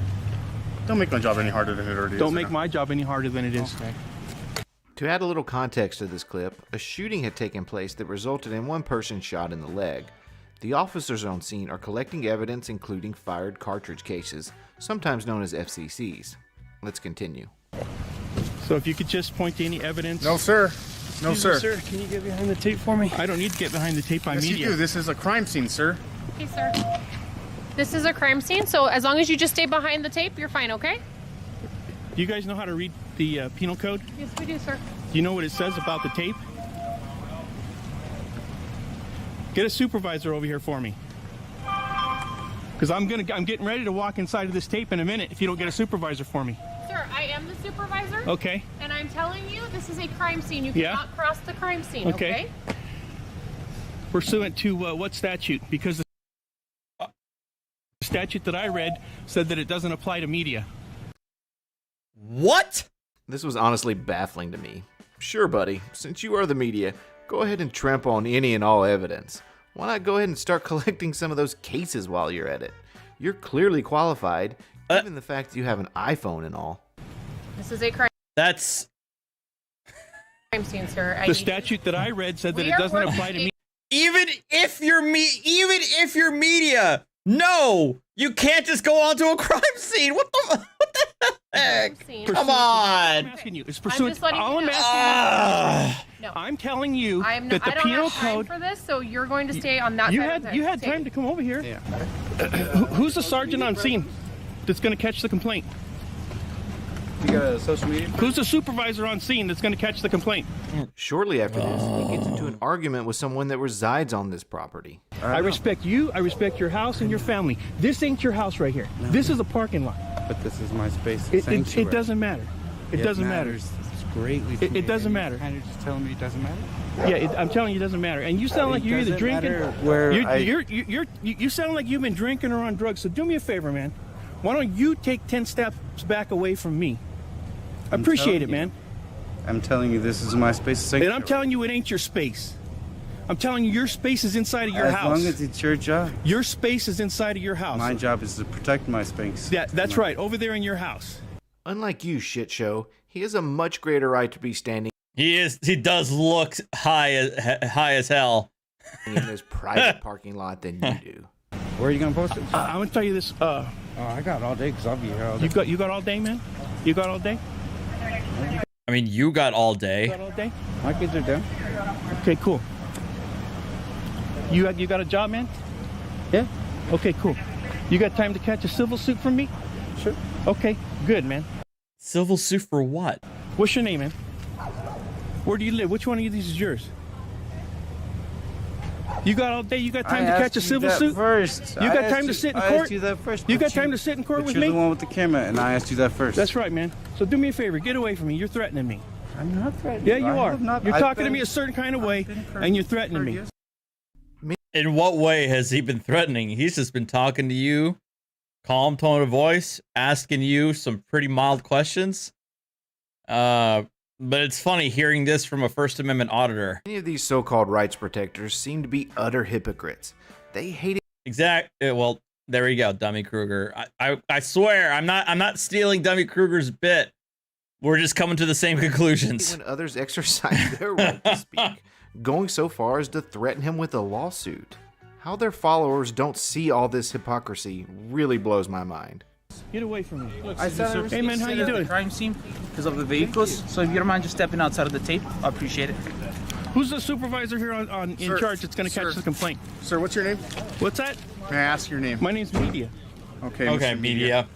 Don't make my job any harder than it already is. Don't make my job any harder than it is. Okay. To add a little context to this clip, a shooting had taken place that resulted in one person shot in the leg. The officers on scene are collecting evidence including fired cartridge cases, sometimes known as FCCs. Let's continue. So if you could just point to any evidence. No, sir. No, Excuse me, sir. Can you get behind the tape for me? I don't need to get behind the tape. I'm Yes, media. you do. This is a crime scene, sir. Okay, sir. This is a crime scene, so as long as you just stay behind the tape, you're fine, okay? Do you guys know how to read the penal code? Yes, we do, sir. Do you know what it says about the tape? Get a supervisor over here for me. Because I'm getting ready to walk inside of this tape in a minute if you don't get a supervisor for me. Sir, I am the supervisor. Okay. And I'm telling you, this is a crime scene. You Yeah. cannot cross the crime scene, Okay. Pursuant to what statute? Because the statute that I read said that it doesn't apply to media. What? This was honestly baffling to me. Sure, buddy, since you are the media, go ahead and trample on any and all evidence. Why not go ahead and start collecting some of those cases while you're at it? You're clearly qualified, given the fact that you have an iPhone and all. This is a crime That's scene, sir. The statute that I read said that We it are doesn't working- apply to me. even if you're media, no, you can't just go onto a crime scene. What the heck? Come I'm on. asking you. It's I'm pursuant. just letting All you I'm know. asking No. I'm telling you I'm that not, the I don't penal have time code. for this, so you're going to stay on that You side of had the you had tape. time to come over here. Yeah. Who's the sergeant on scene that's going to catch the complaint? You got a social media? Who's the supervisor on scene that's going to catch the complaint? Shortly after this, he gets into an argument with someone that resides on this property. I respect you. I respect your house and your family. This ain't your house right here. This is a parking lot. But this is my space. It doesn't matter. It doesn't matter. It's greatly. to me. It doesn't matter. Kind of just telling me it doesn't matter. Yeah, I'm telling you, it doesn't matter. And you sound like you're either doesn't drinking. matter where You sound like you've been drinking or on drugs. So do me a favor, man. Why don't you take 10 steps back away from me? I appreciate it, man. I'm telling you, this is my space. And I'm telling you, it ain't your space. I'm telling you, your space is inside of your as house. long as it's your job. Your space is inside of your house. My job is to protect my space. Yeah, that's right. Over there in your house. Unlike you, shit show, he has a much greater right to be standing He does look high as hell in this private parking lot than you do. Where are you gonna post it? I'm gonna tell you this. Oh, I got all day because I'll be here all day. You got all day, man. You got all day. I mean, you got all day. You got all day. My kids are done. Okay, cool. You got a job, man? Yeah. Okay, cool. You got time to catch a civil suit from me? Sure. Okay, good, man. Civil suit for what? What's your name, man? Where do you live? Which one of these is yours? You got all day. You got time to I catch a asked you civil that suit? First. You got time to sit in I court? asked you that first. You but got time to sit in court but with you're me? the one with the camera, and I asked you that first. That's right, man. So do me a favor. Get away from me. You're threatening me. I'm not threatening. Yeah, you I are. have not. You're I've talking to been- me a certain kind of way, and you're threatening me. In what way has he been threatening? He's just been talking to you, calm tone of voice, asking you some pretty mild questions. But it's funny hearing this from a First Amendment auditor. Many of these so-called rights protectors seem to be utter hypocrites. They hate it. Well, there we go, Dummy Krueger. I swear, I'm not stealing Dummy Krueger's bit. We're just coming to the same conclusions. When others exercise their right to speak, going so far as to threaten him with a lawsuit. How their followers don't see all this hypocrisy really blows my mind. Get away from me. I said I was hey, man, how you doing? Crime scene because of the vehicles. So if you don't mind just stepping outside of the tape, I appreciate it. Who's the supervisor here in charge that's going to catch the complaint? Sir, what's your name? What's that? May I ask your name? My name's Media. Okay, Okay, Mr. Media.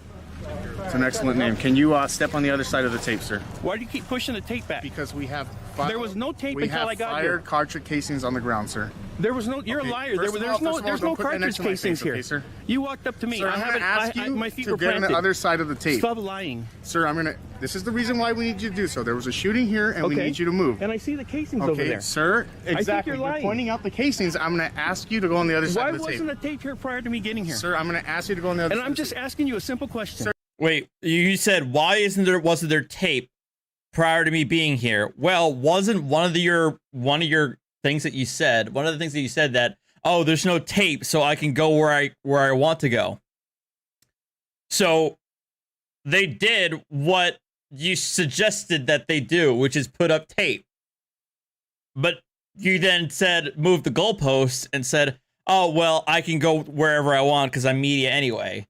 It's an excellent name. Can you step on the other side of the tape, sir? Why do you keep pushing the tape back? Because we have... There was no tape until I got fired here. cartridge casings on the ground, sir. There was no... You're Okay, a liar. first of all, There's no don't put that cartridge next to my casings face, here. okay, sir? You walked up to me. Sir, I'm going to ask you my feet to were get on planted. the other side of the tape. Stop lying. Sir, I'm going to... This is the reason why we need you to do so. There was a shooting here, and we need you to move. And I see the casings over Okay, there. sir, exactly. I think you're lying. pointing out the casings. I'm going to ask you to go on the other side Why of the tape. wasn't the tape here prior to me getting here? Sir, I'm going to ask you to go on the other And side I'm of the just tape. asking you a simple question. Sir, Wait, you said why wasn't there tape prior to me being here? Well, wasn't one of your things that you said, one of the things that you said that, oh, there's no tape, so I can go where I want to go. So they did what you suggested that they do, which is put up tape. But you then said move the goalposts and said, oh, well, I can go wherever I want because I'm media anyway.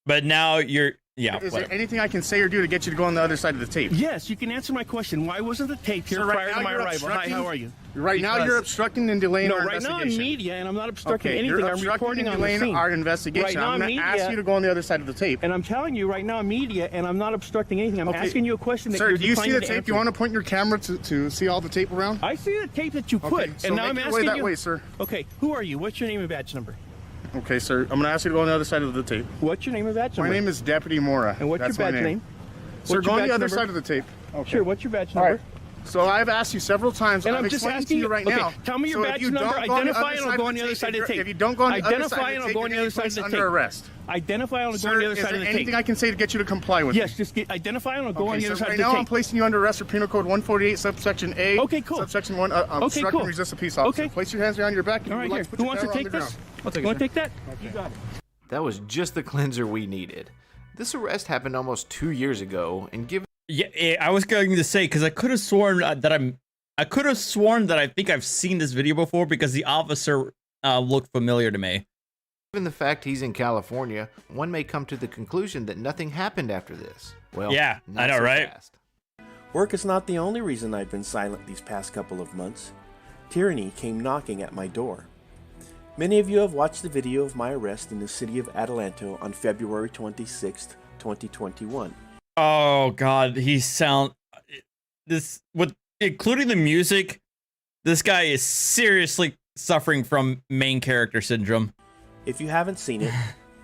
But now you're, yeah. is whatever. there anything I can say or do to get you to go on the other side of the tape? Yes, you can answer my question. Why wasn't the tape here Sir, right prior now to my you're arrival? Hi, obstructing- how are you? Right now, you're obstructing and delaying No, our right now I'm investigation. media, and I'm not obstructing Okay, anything. you're I'm obstructing reporting and on the delaying scene. our investigation. Right now I'm going to ask media, you to go on the other side of the tape. and I'm telling you right now I'm media, and I'm not obstructing anything. I'm asking you a question that Sir, you're do you see the declining to tape? answer. Do you want to point your camera to see all the tape around? I see the tape that you put, Okay, so and now make I'm your asking way that you. way, sir. Okay, who are you? What's your name and badge number? Okay, sir. I'm going to ask you to go on the other side of the tape. What's your name and badge number? My name is Deputy Mora. And what's That's your my badge name? Sir, What's go your on the badge other number? side of the tape. Okay. Sure, what's your badge All number? right. So I've asked you several times. And I've I'm just explained asking to you right okay, now. tell me your So if badge you number, don't go on the identify, other and side I'll go of on the other side of the tape. If you don't go on the other Identify, side and of I'll the tape, go on the you're other going to side be of the placed tape. under arrest. Identify, and I'll go on Sir, the other is side there of the anything tape. I can say to get you to comply with Yes, me? just identify, and I'll go on the Okay, other so side right of now the I'm tape. placing you under arrest for Penal Code 148, subsection A. Okay, cool. Subsection 1, obstruct cool. and resist a peace officer. Okay. Place your hands behind your back. If All you right, would here. like to put Who your wants to camera on take the this? ground. I'll take you want to take that? You got it. That was just the cleanser we needed. This arrest happened almost 2 years ago, and given Yeah, I was going to say because I could have sworn that I think I've seen this video before because the officer looked familiar to me. Given the fact he's in California, one may come to the conclusion that nothing happened after this. Well, Yeah, not I know, so right? fast. Work is not the only reason I've been silent these past couple of months. Tyranny came knocking at my door. Many of you have watched the video of my arrest in the city of Adelanto on February 26th, 2021. Oh God, including the music. This guy is seriously suffering from main character syndrome. If you haven't seen it,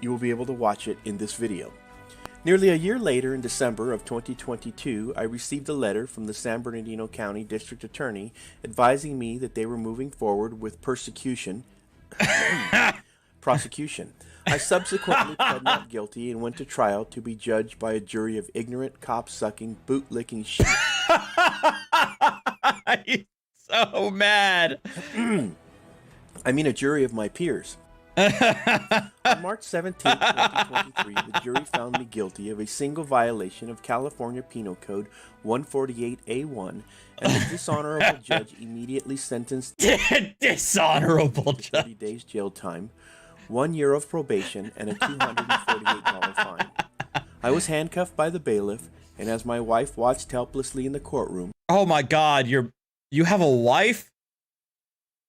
you will be able to watch it in this video. Nearly a year later, in December of 2022, I received a letter from the San Bernardino County District Attorney advising me that they were moving forward with prosecution. I subsequently pled not guilty and went to trial to be judged by a jury of ignorant, cop-sucking, boot-licking sheep. He's so mad. I mean a jury of my peers. On March 17, 2023, the jury found me guilty of a single violation of California Penal Code 148A1, and the dishonorable judge immediately sentenced dishonorable to 30 days jail time, 1 year of probation, and a $248 fine. I was handcuffed by the bailiff, and as my wife watched helplessly in the courtroom, oh my God, you have a wife?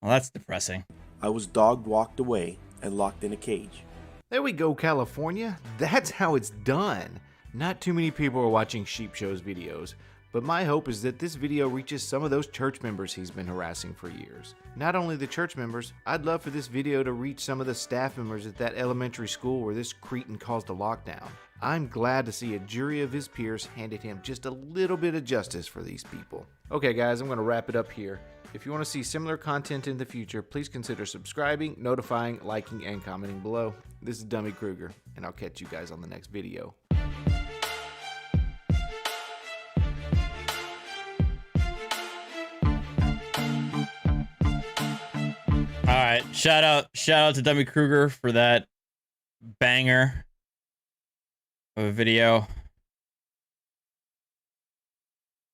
Well, that's depressing. I was dog-walked away and locked in a cage. There we go, California. That's how it's done. Not too many people are watching Sheep Show's videos, But my hope is that this video reaches some of those church members he's been harassing for years. Not only the church members, I'd love for this video to reach some of the staff members at that elementary school where this cretin caused a lockdown. I'm glad to see a jury of his peers handed him just a little bit of justice for these people. Okay guys, I'm going to wrap it up here. If you want to see similar content in the future, please consider subscribing, notifying, liking, and commenting below. This is Dummy Krueger, and I'll catch you guys on the next video. All right, shout out to Dummy Krueger for that banger of a video.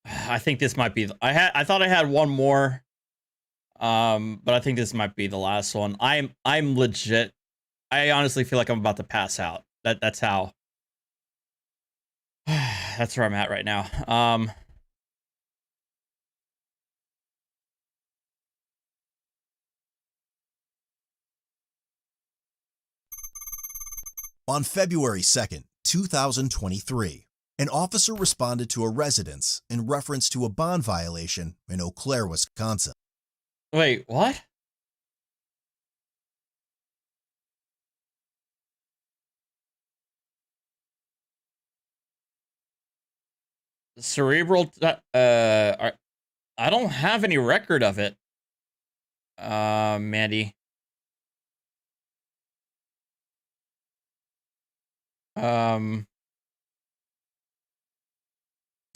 I think this might be. I thought I had one more, but I think this might be the last one. I'm legit. I honestly feel like I'm about to pass out. That's how. That's where I'm at right now. On February 2nd, 2023, an officer responded to a residence in reference to a bond violation in Eau Claire, Wisconsin. Wait, what? Cerebral, I don't have any record of it. Mandy.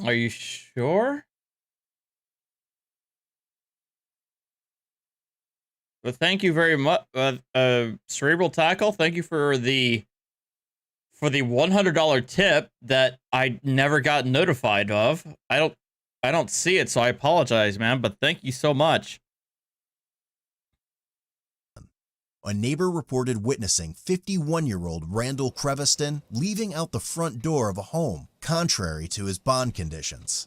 Are you sure? But thank you very much, Cerebral Tackle. Thank you for the $100 tip that I never got notified of. I don't see it, so I apologize, man. But thank you so much. A neighbor reported witnessing 51-year-old Randall Creveston leaving out the front door of a home, contrary to his bond conditions.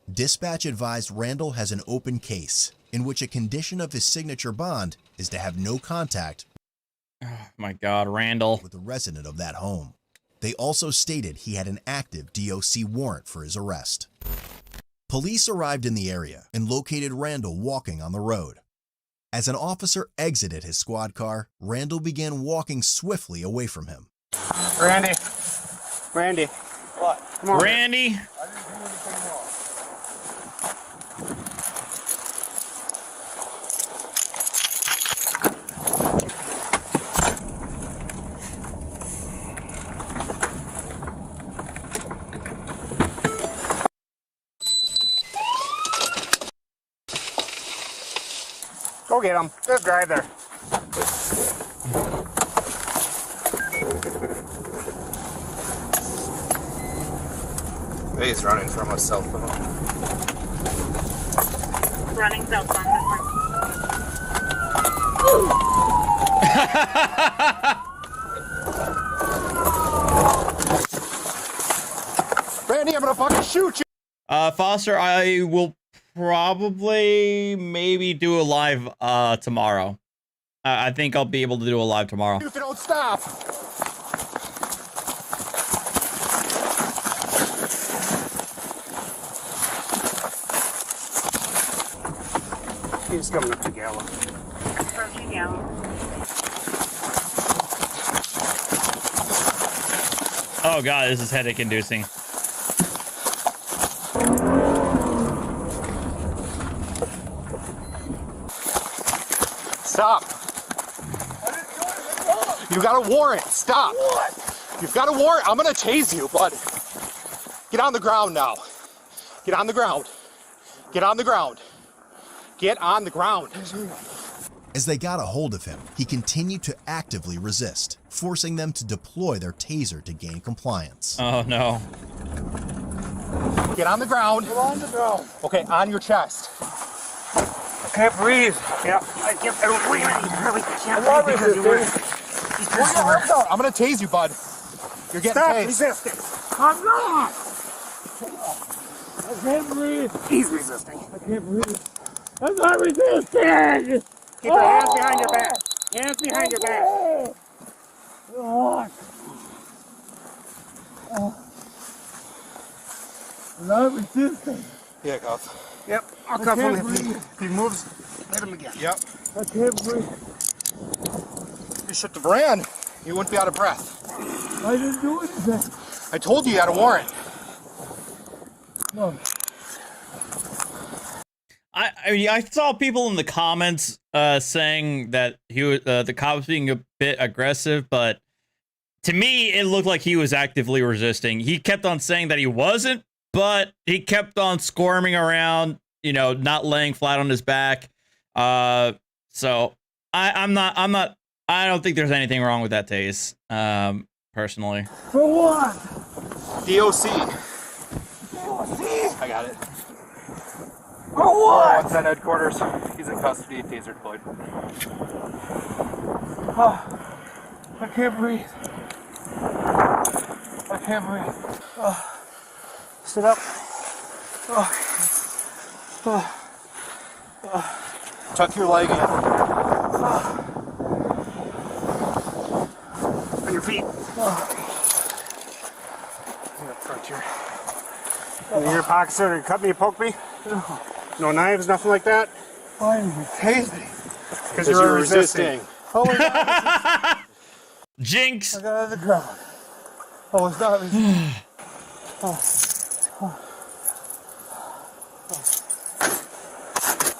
Dispatch advised Randall has an open case, in which a condition of his signature bond is to have no contact Oh my God, Randall. with the resident of that home. They also stated he had an active DOC warrant for his arrest. Police arrived in the area and located Randall walking on the road. As an officer exited his squad car, Randall began walking swiftly away from him. Randy. What? Come on. Randy. I didn't do anything wrong. Go get him. Just drive there. He's running from a cell phone. Running cell phone. Randy, I'm gonna fucking shoot you. Foster, I will probably maybe do a live tomorrow. I think I'll be able to do a live tomorrow. If you don't stop. He's coming up to Gallo. Approaching Gallo. Oh God, this is headache inducing. Stop. You got a warrant. Stop. What? You've got a warrant. I'm gonna tase you, bud. Get on the ground now. Get on the ground. Get on the ground. Get on the ground. As they got a hold of him, he continued to actively resist, forcing them to deploy their taser to gain compliance. Oh no. Get on the ground. Get on the ground. Okay, on your chest. I can't breathe. Yeah, I don't breathe. I'm not resisting. I'm gonna tase you, bud. You're getting tased. Resisting. I'm not. I can't breathe. He's resisting. I can't breathe. I'm not resisting. Keep your hands behind your back. Hands behind your back. Not resisting. Yeah, Cuff. Yep, I'll cuff him. If he moves, hit him again. Yep. I can't breathe. You shook the brand. You wouldn't be out of breath. I didn't do anything. I told you you had a warrant. No. I mean, I saw people in the comments saying that he was the cop was being a bit aggressive, but to me, it looked like he was actively resisting. He kept on saying that he wasn't, but he kept on squirming around, you know, not laying flat on his back. So I don't think there's anything wrong with that Taze, personally. For what? DOC. DOC? I got it. For what? 110 headquarters. He's in custody. Taser deployed. Oh, I can't breathe. I can't breathe. Oh. Sit up. Oh. Oh. Oh. Tuck your leg in. Oh. On your feet. Oh. In the front here. In your pockets, sir, cut me, poke me? No. No knives, nothing like that? Why did you tase me? Because you were resisting. Oh my God. Jinx! I got out of the ground. Oh, it's not resisting. Oh.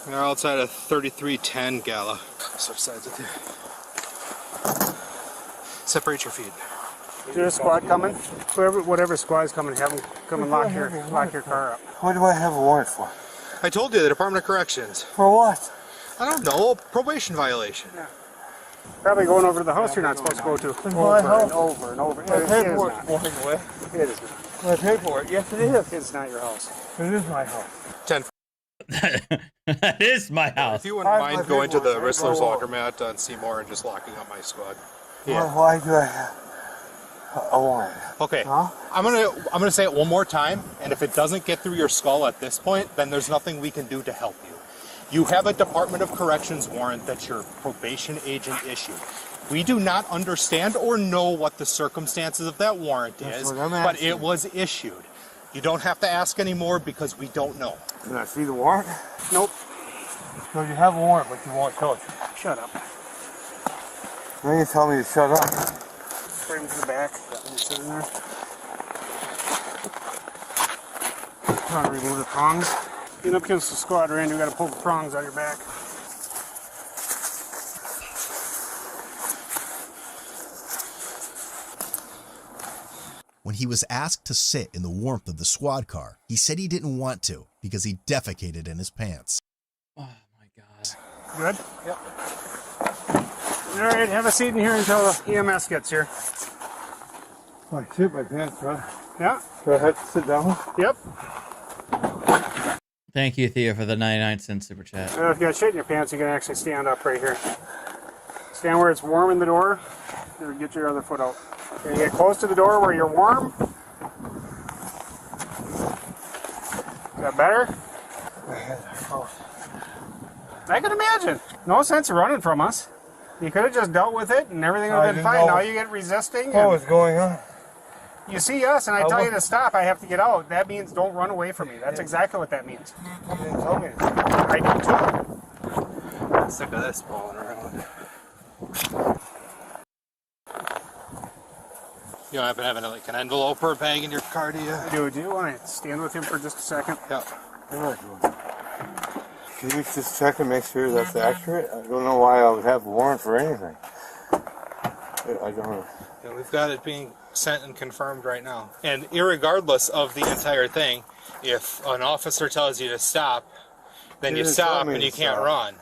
We're outside of 3310 Gala. Switch sides with you. Separate your feet. Is there a squad coming? Whatever squad's coming, have them come and lock your car up. What do I have a warrant for? I told you, the Department of Corrections. For what? I don't know, probation violation. Yeah. Probably going over to the house you're not supposed to go to. Over and over and over. My paperwork's walking away. It is not. My paperwork, yes it is. It's not your house. It is my house. 10. That is my house. If you wouldn't mind going to the Wrestler's Laundromat on Seymour and just locking up my squad. Yeah. Why do I have a warrant? Okay. Huh? I'm gonna say it one more time, and if it doesn't get through your skull at this point, then there's nothing we can do to help you. You have a Department of Corrections warrant that your probation agent issued. We do not understand or know what the circumstances of that warrant is, but it was issued. You don't have to ask anymore because we don't know. Can I see the warrant? Nope. So you have a warrant, but you won't tell us. Shut up. Then you tell me to shut up. Frame to the back. You sit in there. Trying to remove the prongs. Get up against the squad, Randy. We got to pull the prongs out of your back. When he was asked to sit in the warmth of the squad car, he said he didn't want to because he defecated in his pants. Oh my God. Good? Yep. All right, have a seat in here until the EMS gets here. Oh, I shit my pants, huh? Yeah. Do I have to sit down? Yep. Thank you, Thea, for the 99-cent super chat. If you got shit in your pants, you can actually stand up right here. Stand where it's warm in the door. Then get your other foot out. Okay, get close to the door where you're warm. Is that better? I can imagine. No sense of running from us. You could have just dealt with it and everything would have been fine. Now you get resisting. What was going on? You see us and I tell you to stop, I have to get out. That means don't run away from me. That's exactly what that means. You didn't tell me. I do too. I'm sick of this falling around. You don't happen to have like an envelope or a bag in your car, do you? Do you want to stand with him for just a second? Yeah. Can you just check and make sure that's accurate? I don't know why I would have a warrant for anything. I don't know. Yeah, we've got it being sent and confirmed right now. And irregardless of the entire thing, if an officer tells you to stop, then you stop and you can't run.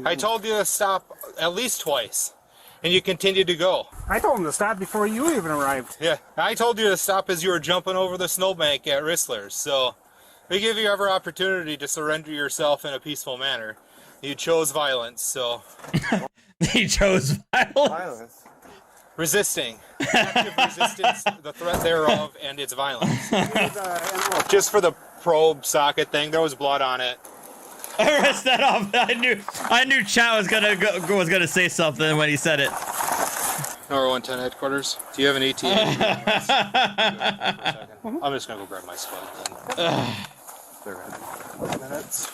I told you to stop at least twice, and you continued to go. I told him to stop before you even arrived. Yeah, I told you to stop as you were jumping over the snowbank at Ristler's, so we give you every opportunity to surrender yourself in a peaceful manner. You chose violence, so... He chose violence? Resisting. Active resistance, the threat thereof, and its violence. Just for the probe socket thing, there was blood on it. I rest that off. I knew Chow was gonna say something when he said it. Number 110 headquarters. Do you have an ETA? I'm just gonna go grab my squad then. They're ready. 5 minutes.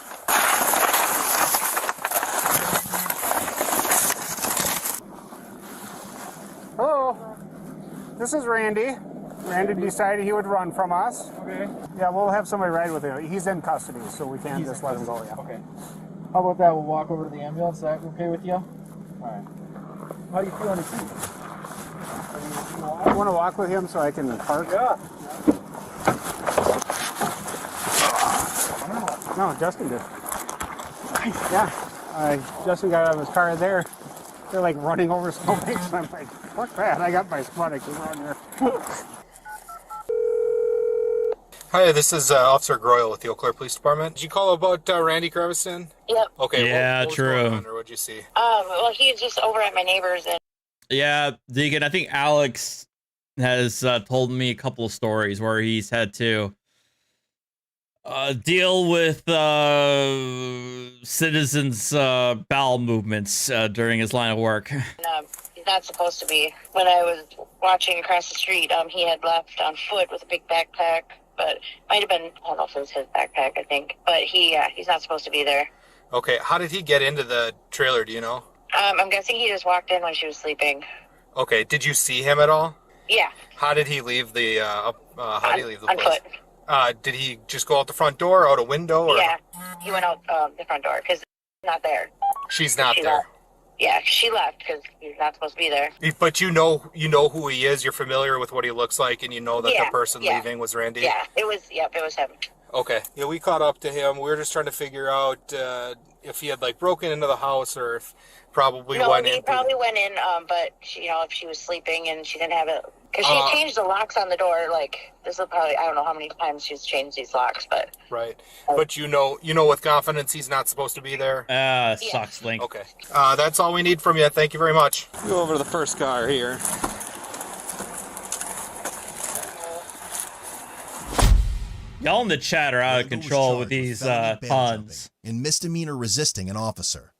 Hello, this is Randy. Randy decided he would run from us. Okay. Yeah, we'll have somebody ride with him. He's in custody, so we can't just let him go. Yeah. Okay. How about that? We'll walk over to the ambulance. Is that okay with you? All right. How do you feel on the feet? You want to walk with him so I can park? Yeah. No, Justin did. Yeah. Justin got out of his car there. They're like running over snowbanks, and I'm like, fuck that. I got my squad. I can run here. Hi, this is Officer Groyle with the Eau Claire Police Department. Did you call about Randy Creviston? Yep. Okay. Yeah, what was true. going on, or what'd you see? Well, he's just over at my neighbor's and. Yeah, Deacon, I think Alex has told me a couple of stories where he's had to deal with citizens' bowel movements during his line of work. He's not supposed to be. When I was watching across the street, he had left on foot with a big backpack, but might have been, I don't know if it was his backpack, I think. But he's not supposed to be there. Okay, how did he get into the trailer, do you know? I'm guessing he just walked in when she was sleeping. Okay, did you see him at all? Yeah. How did he leave the, how did he leave the on place? Foot. Did he just go out the front door, out a window? Or? Yeah, he went out the front door because she's not there. She's not there. Left. Yeah, she left because he's not supposed to be there. But you know who he is. You're familiar with what he looks like, and you know that the person yeah. leaving was Randy. Yeah, it was him. Okay. Yeah, we caught up to him. We were just trying to figure out if he had like broken into the house or if probably went in. No, he probably went in, but she, if she was sleeping and she didn't have it, because she changed the locks on the door. Like this is probably, I don't know how many times she's changed these locks, but right. But you know with confidence he's not supposed to be there. Sucks, Link. Okay. That's all we need from you. Thank you very much. Go over to the first car here. Y'all in the chat are out of control with these puns. And misdemeanor resisting an officer.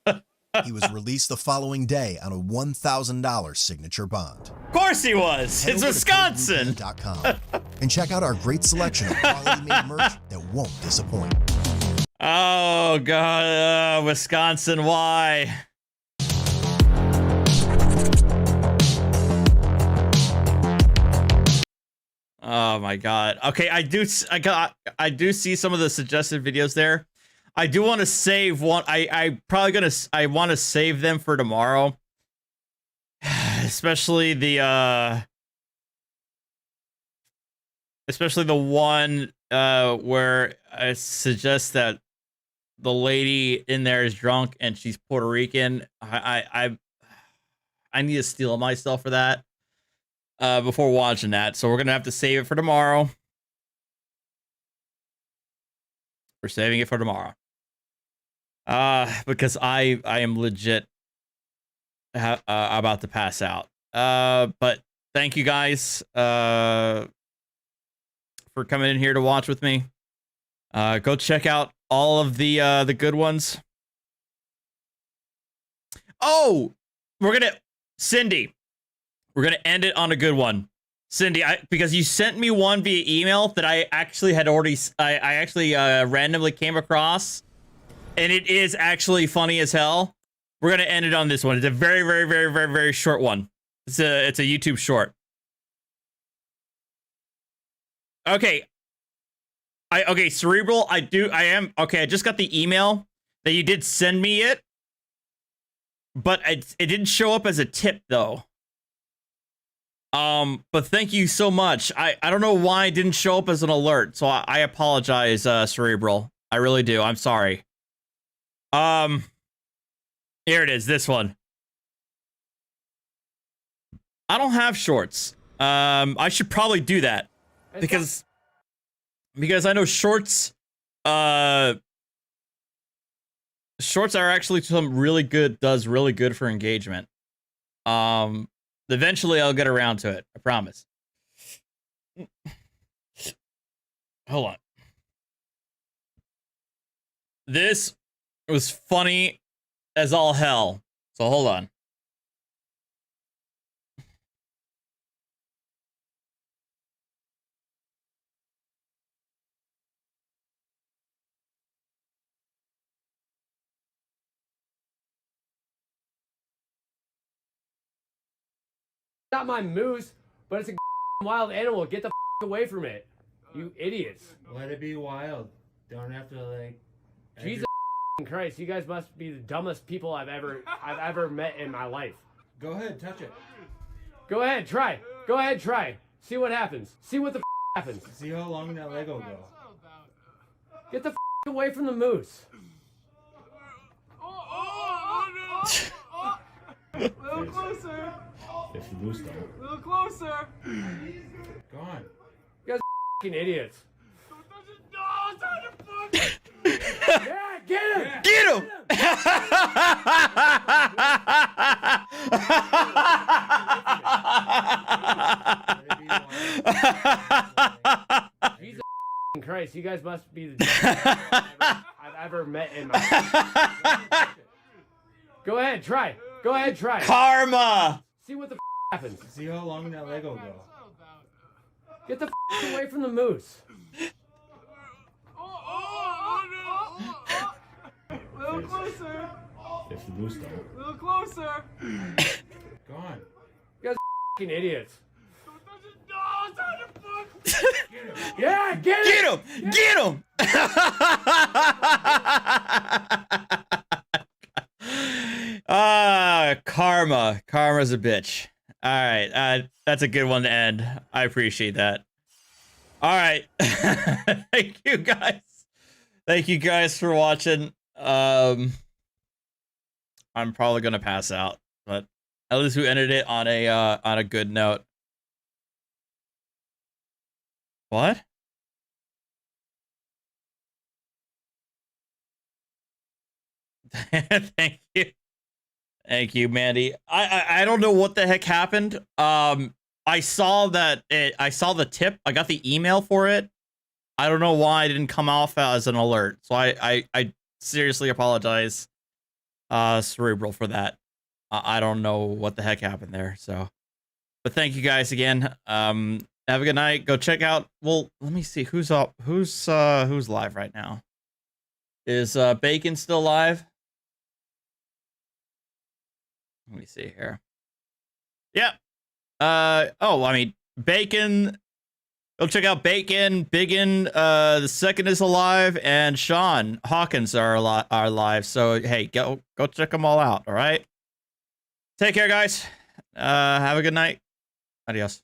He was released the following day on a $1,000 signature bond. Of course he was. It's Wisconsin. And check out our great selection of quality made merch that won't disappoint. Oh God, Wisconsin, why? Oh my God. Okay, I do see some of the suggested videos there. I do want to save one. I want to save them for tomorrow. Especially the one where I suggest that the lady in there is drunk and she's Puerto Rican. I need to steel myself for that before watching that. So we're gonna have to save it for tomorrow. We're saving it for tomorrow. Because I am legit about to pass out. But thank you guys for coming in here to watch with me. Go check out all of the good ones. Oh, Cindy, we're gonna end it on a good one. Cindy, because you sent me one via email that I actually had already, I actually randomly came across. And it is actually funny as hell. We're gonna end it on this one. It's a very, very, very, very, very short one. It's a YouTube short. Okay. Okay, Cerebral, I just got the email that you did send me it. But it didn't show up as a tip though. But thank you so much. I don't know why it didn't show up as an alert, so I apologize, Cerebral. I really do. I'm sorry. Here it is, this one. I don't have shorts. I should probably do that. Because I know shorts are actually does really good for engagement. Eventually I'll get around to it, I promise. Hold on. This was funny as all hell. So hold on. not my moose, but it's a wild animal. Get the away from it, you idiots. Let it be wild. Don't have to like. Jesus Christ, you guys must be the dumbest people I've ever met in my life. Go ahead, touch it. Go ahead, try. Go ahead, try. See what happens. See what the happens. See how long that leg will go. Get the away from the moose. A little closer. If you lose them. A little closer. Go on. You guys are idiots. Yeah, get him! Get him! Jesus Christ, you guys must be the dumbest I've ever met in my life. Go ahead, try. Go ahead, try. Karma! See what the happens. See how long that leg will go. Get the away from the moose. A little closer. If you lose them. A little closer. Go on. You guys are idiots. Yeah, get him! Get him! Karma. Karma's a bitch. All right, that's a good one to end. I appreciate that. All right, thank you guys. Thank you guys for watching. I'm probably gonna pass out, but at least we ended it on a good note. What? Thank you. Thank you, Mandy. I don't know what the heck happened. I saw that I saw the tip. I got the email for it. I don't know why it didn't come off as an alert. So I seriously apologize, Cerebral, for that. I don't know what the heck happened there. So, but thank you guys again. Have a good night. Go check out. Well, let me see who's up. Who's live right now. Is Bacon still live? Let me see here. Yeah. Oh, I mean, Bacon. Go check out Bacon. Biggin, the second is alive, and Sean Hawkins are live. So hey, go check them all out. All right. Take care, guys. Have a good night. Adios.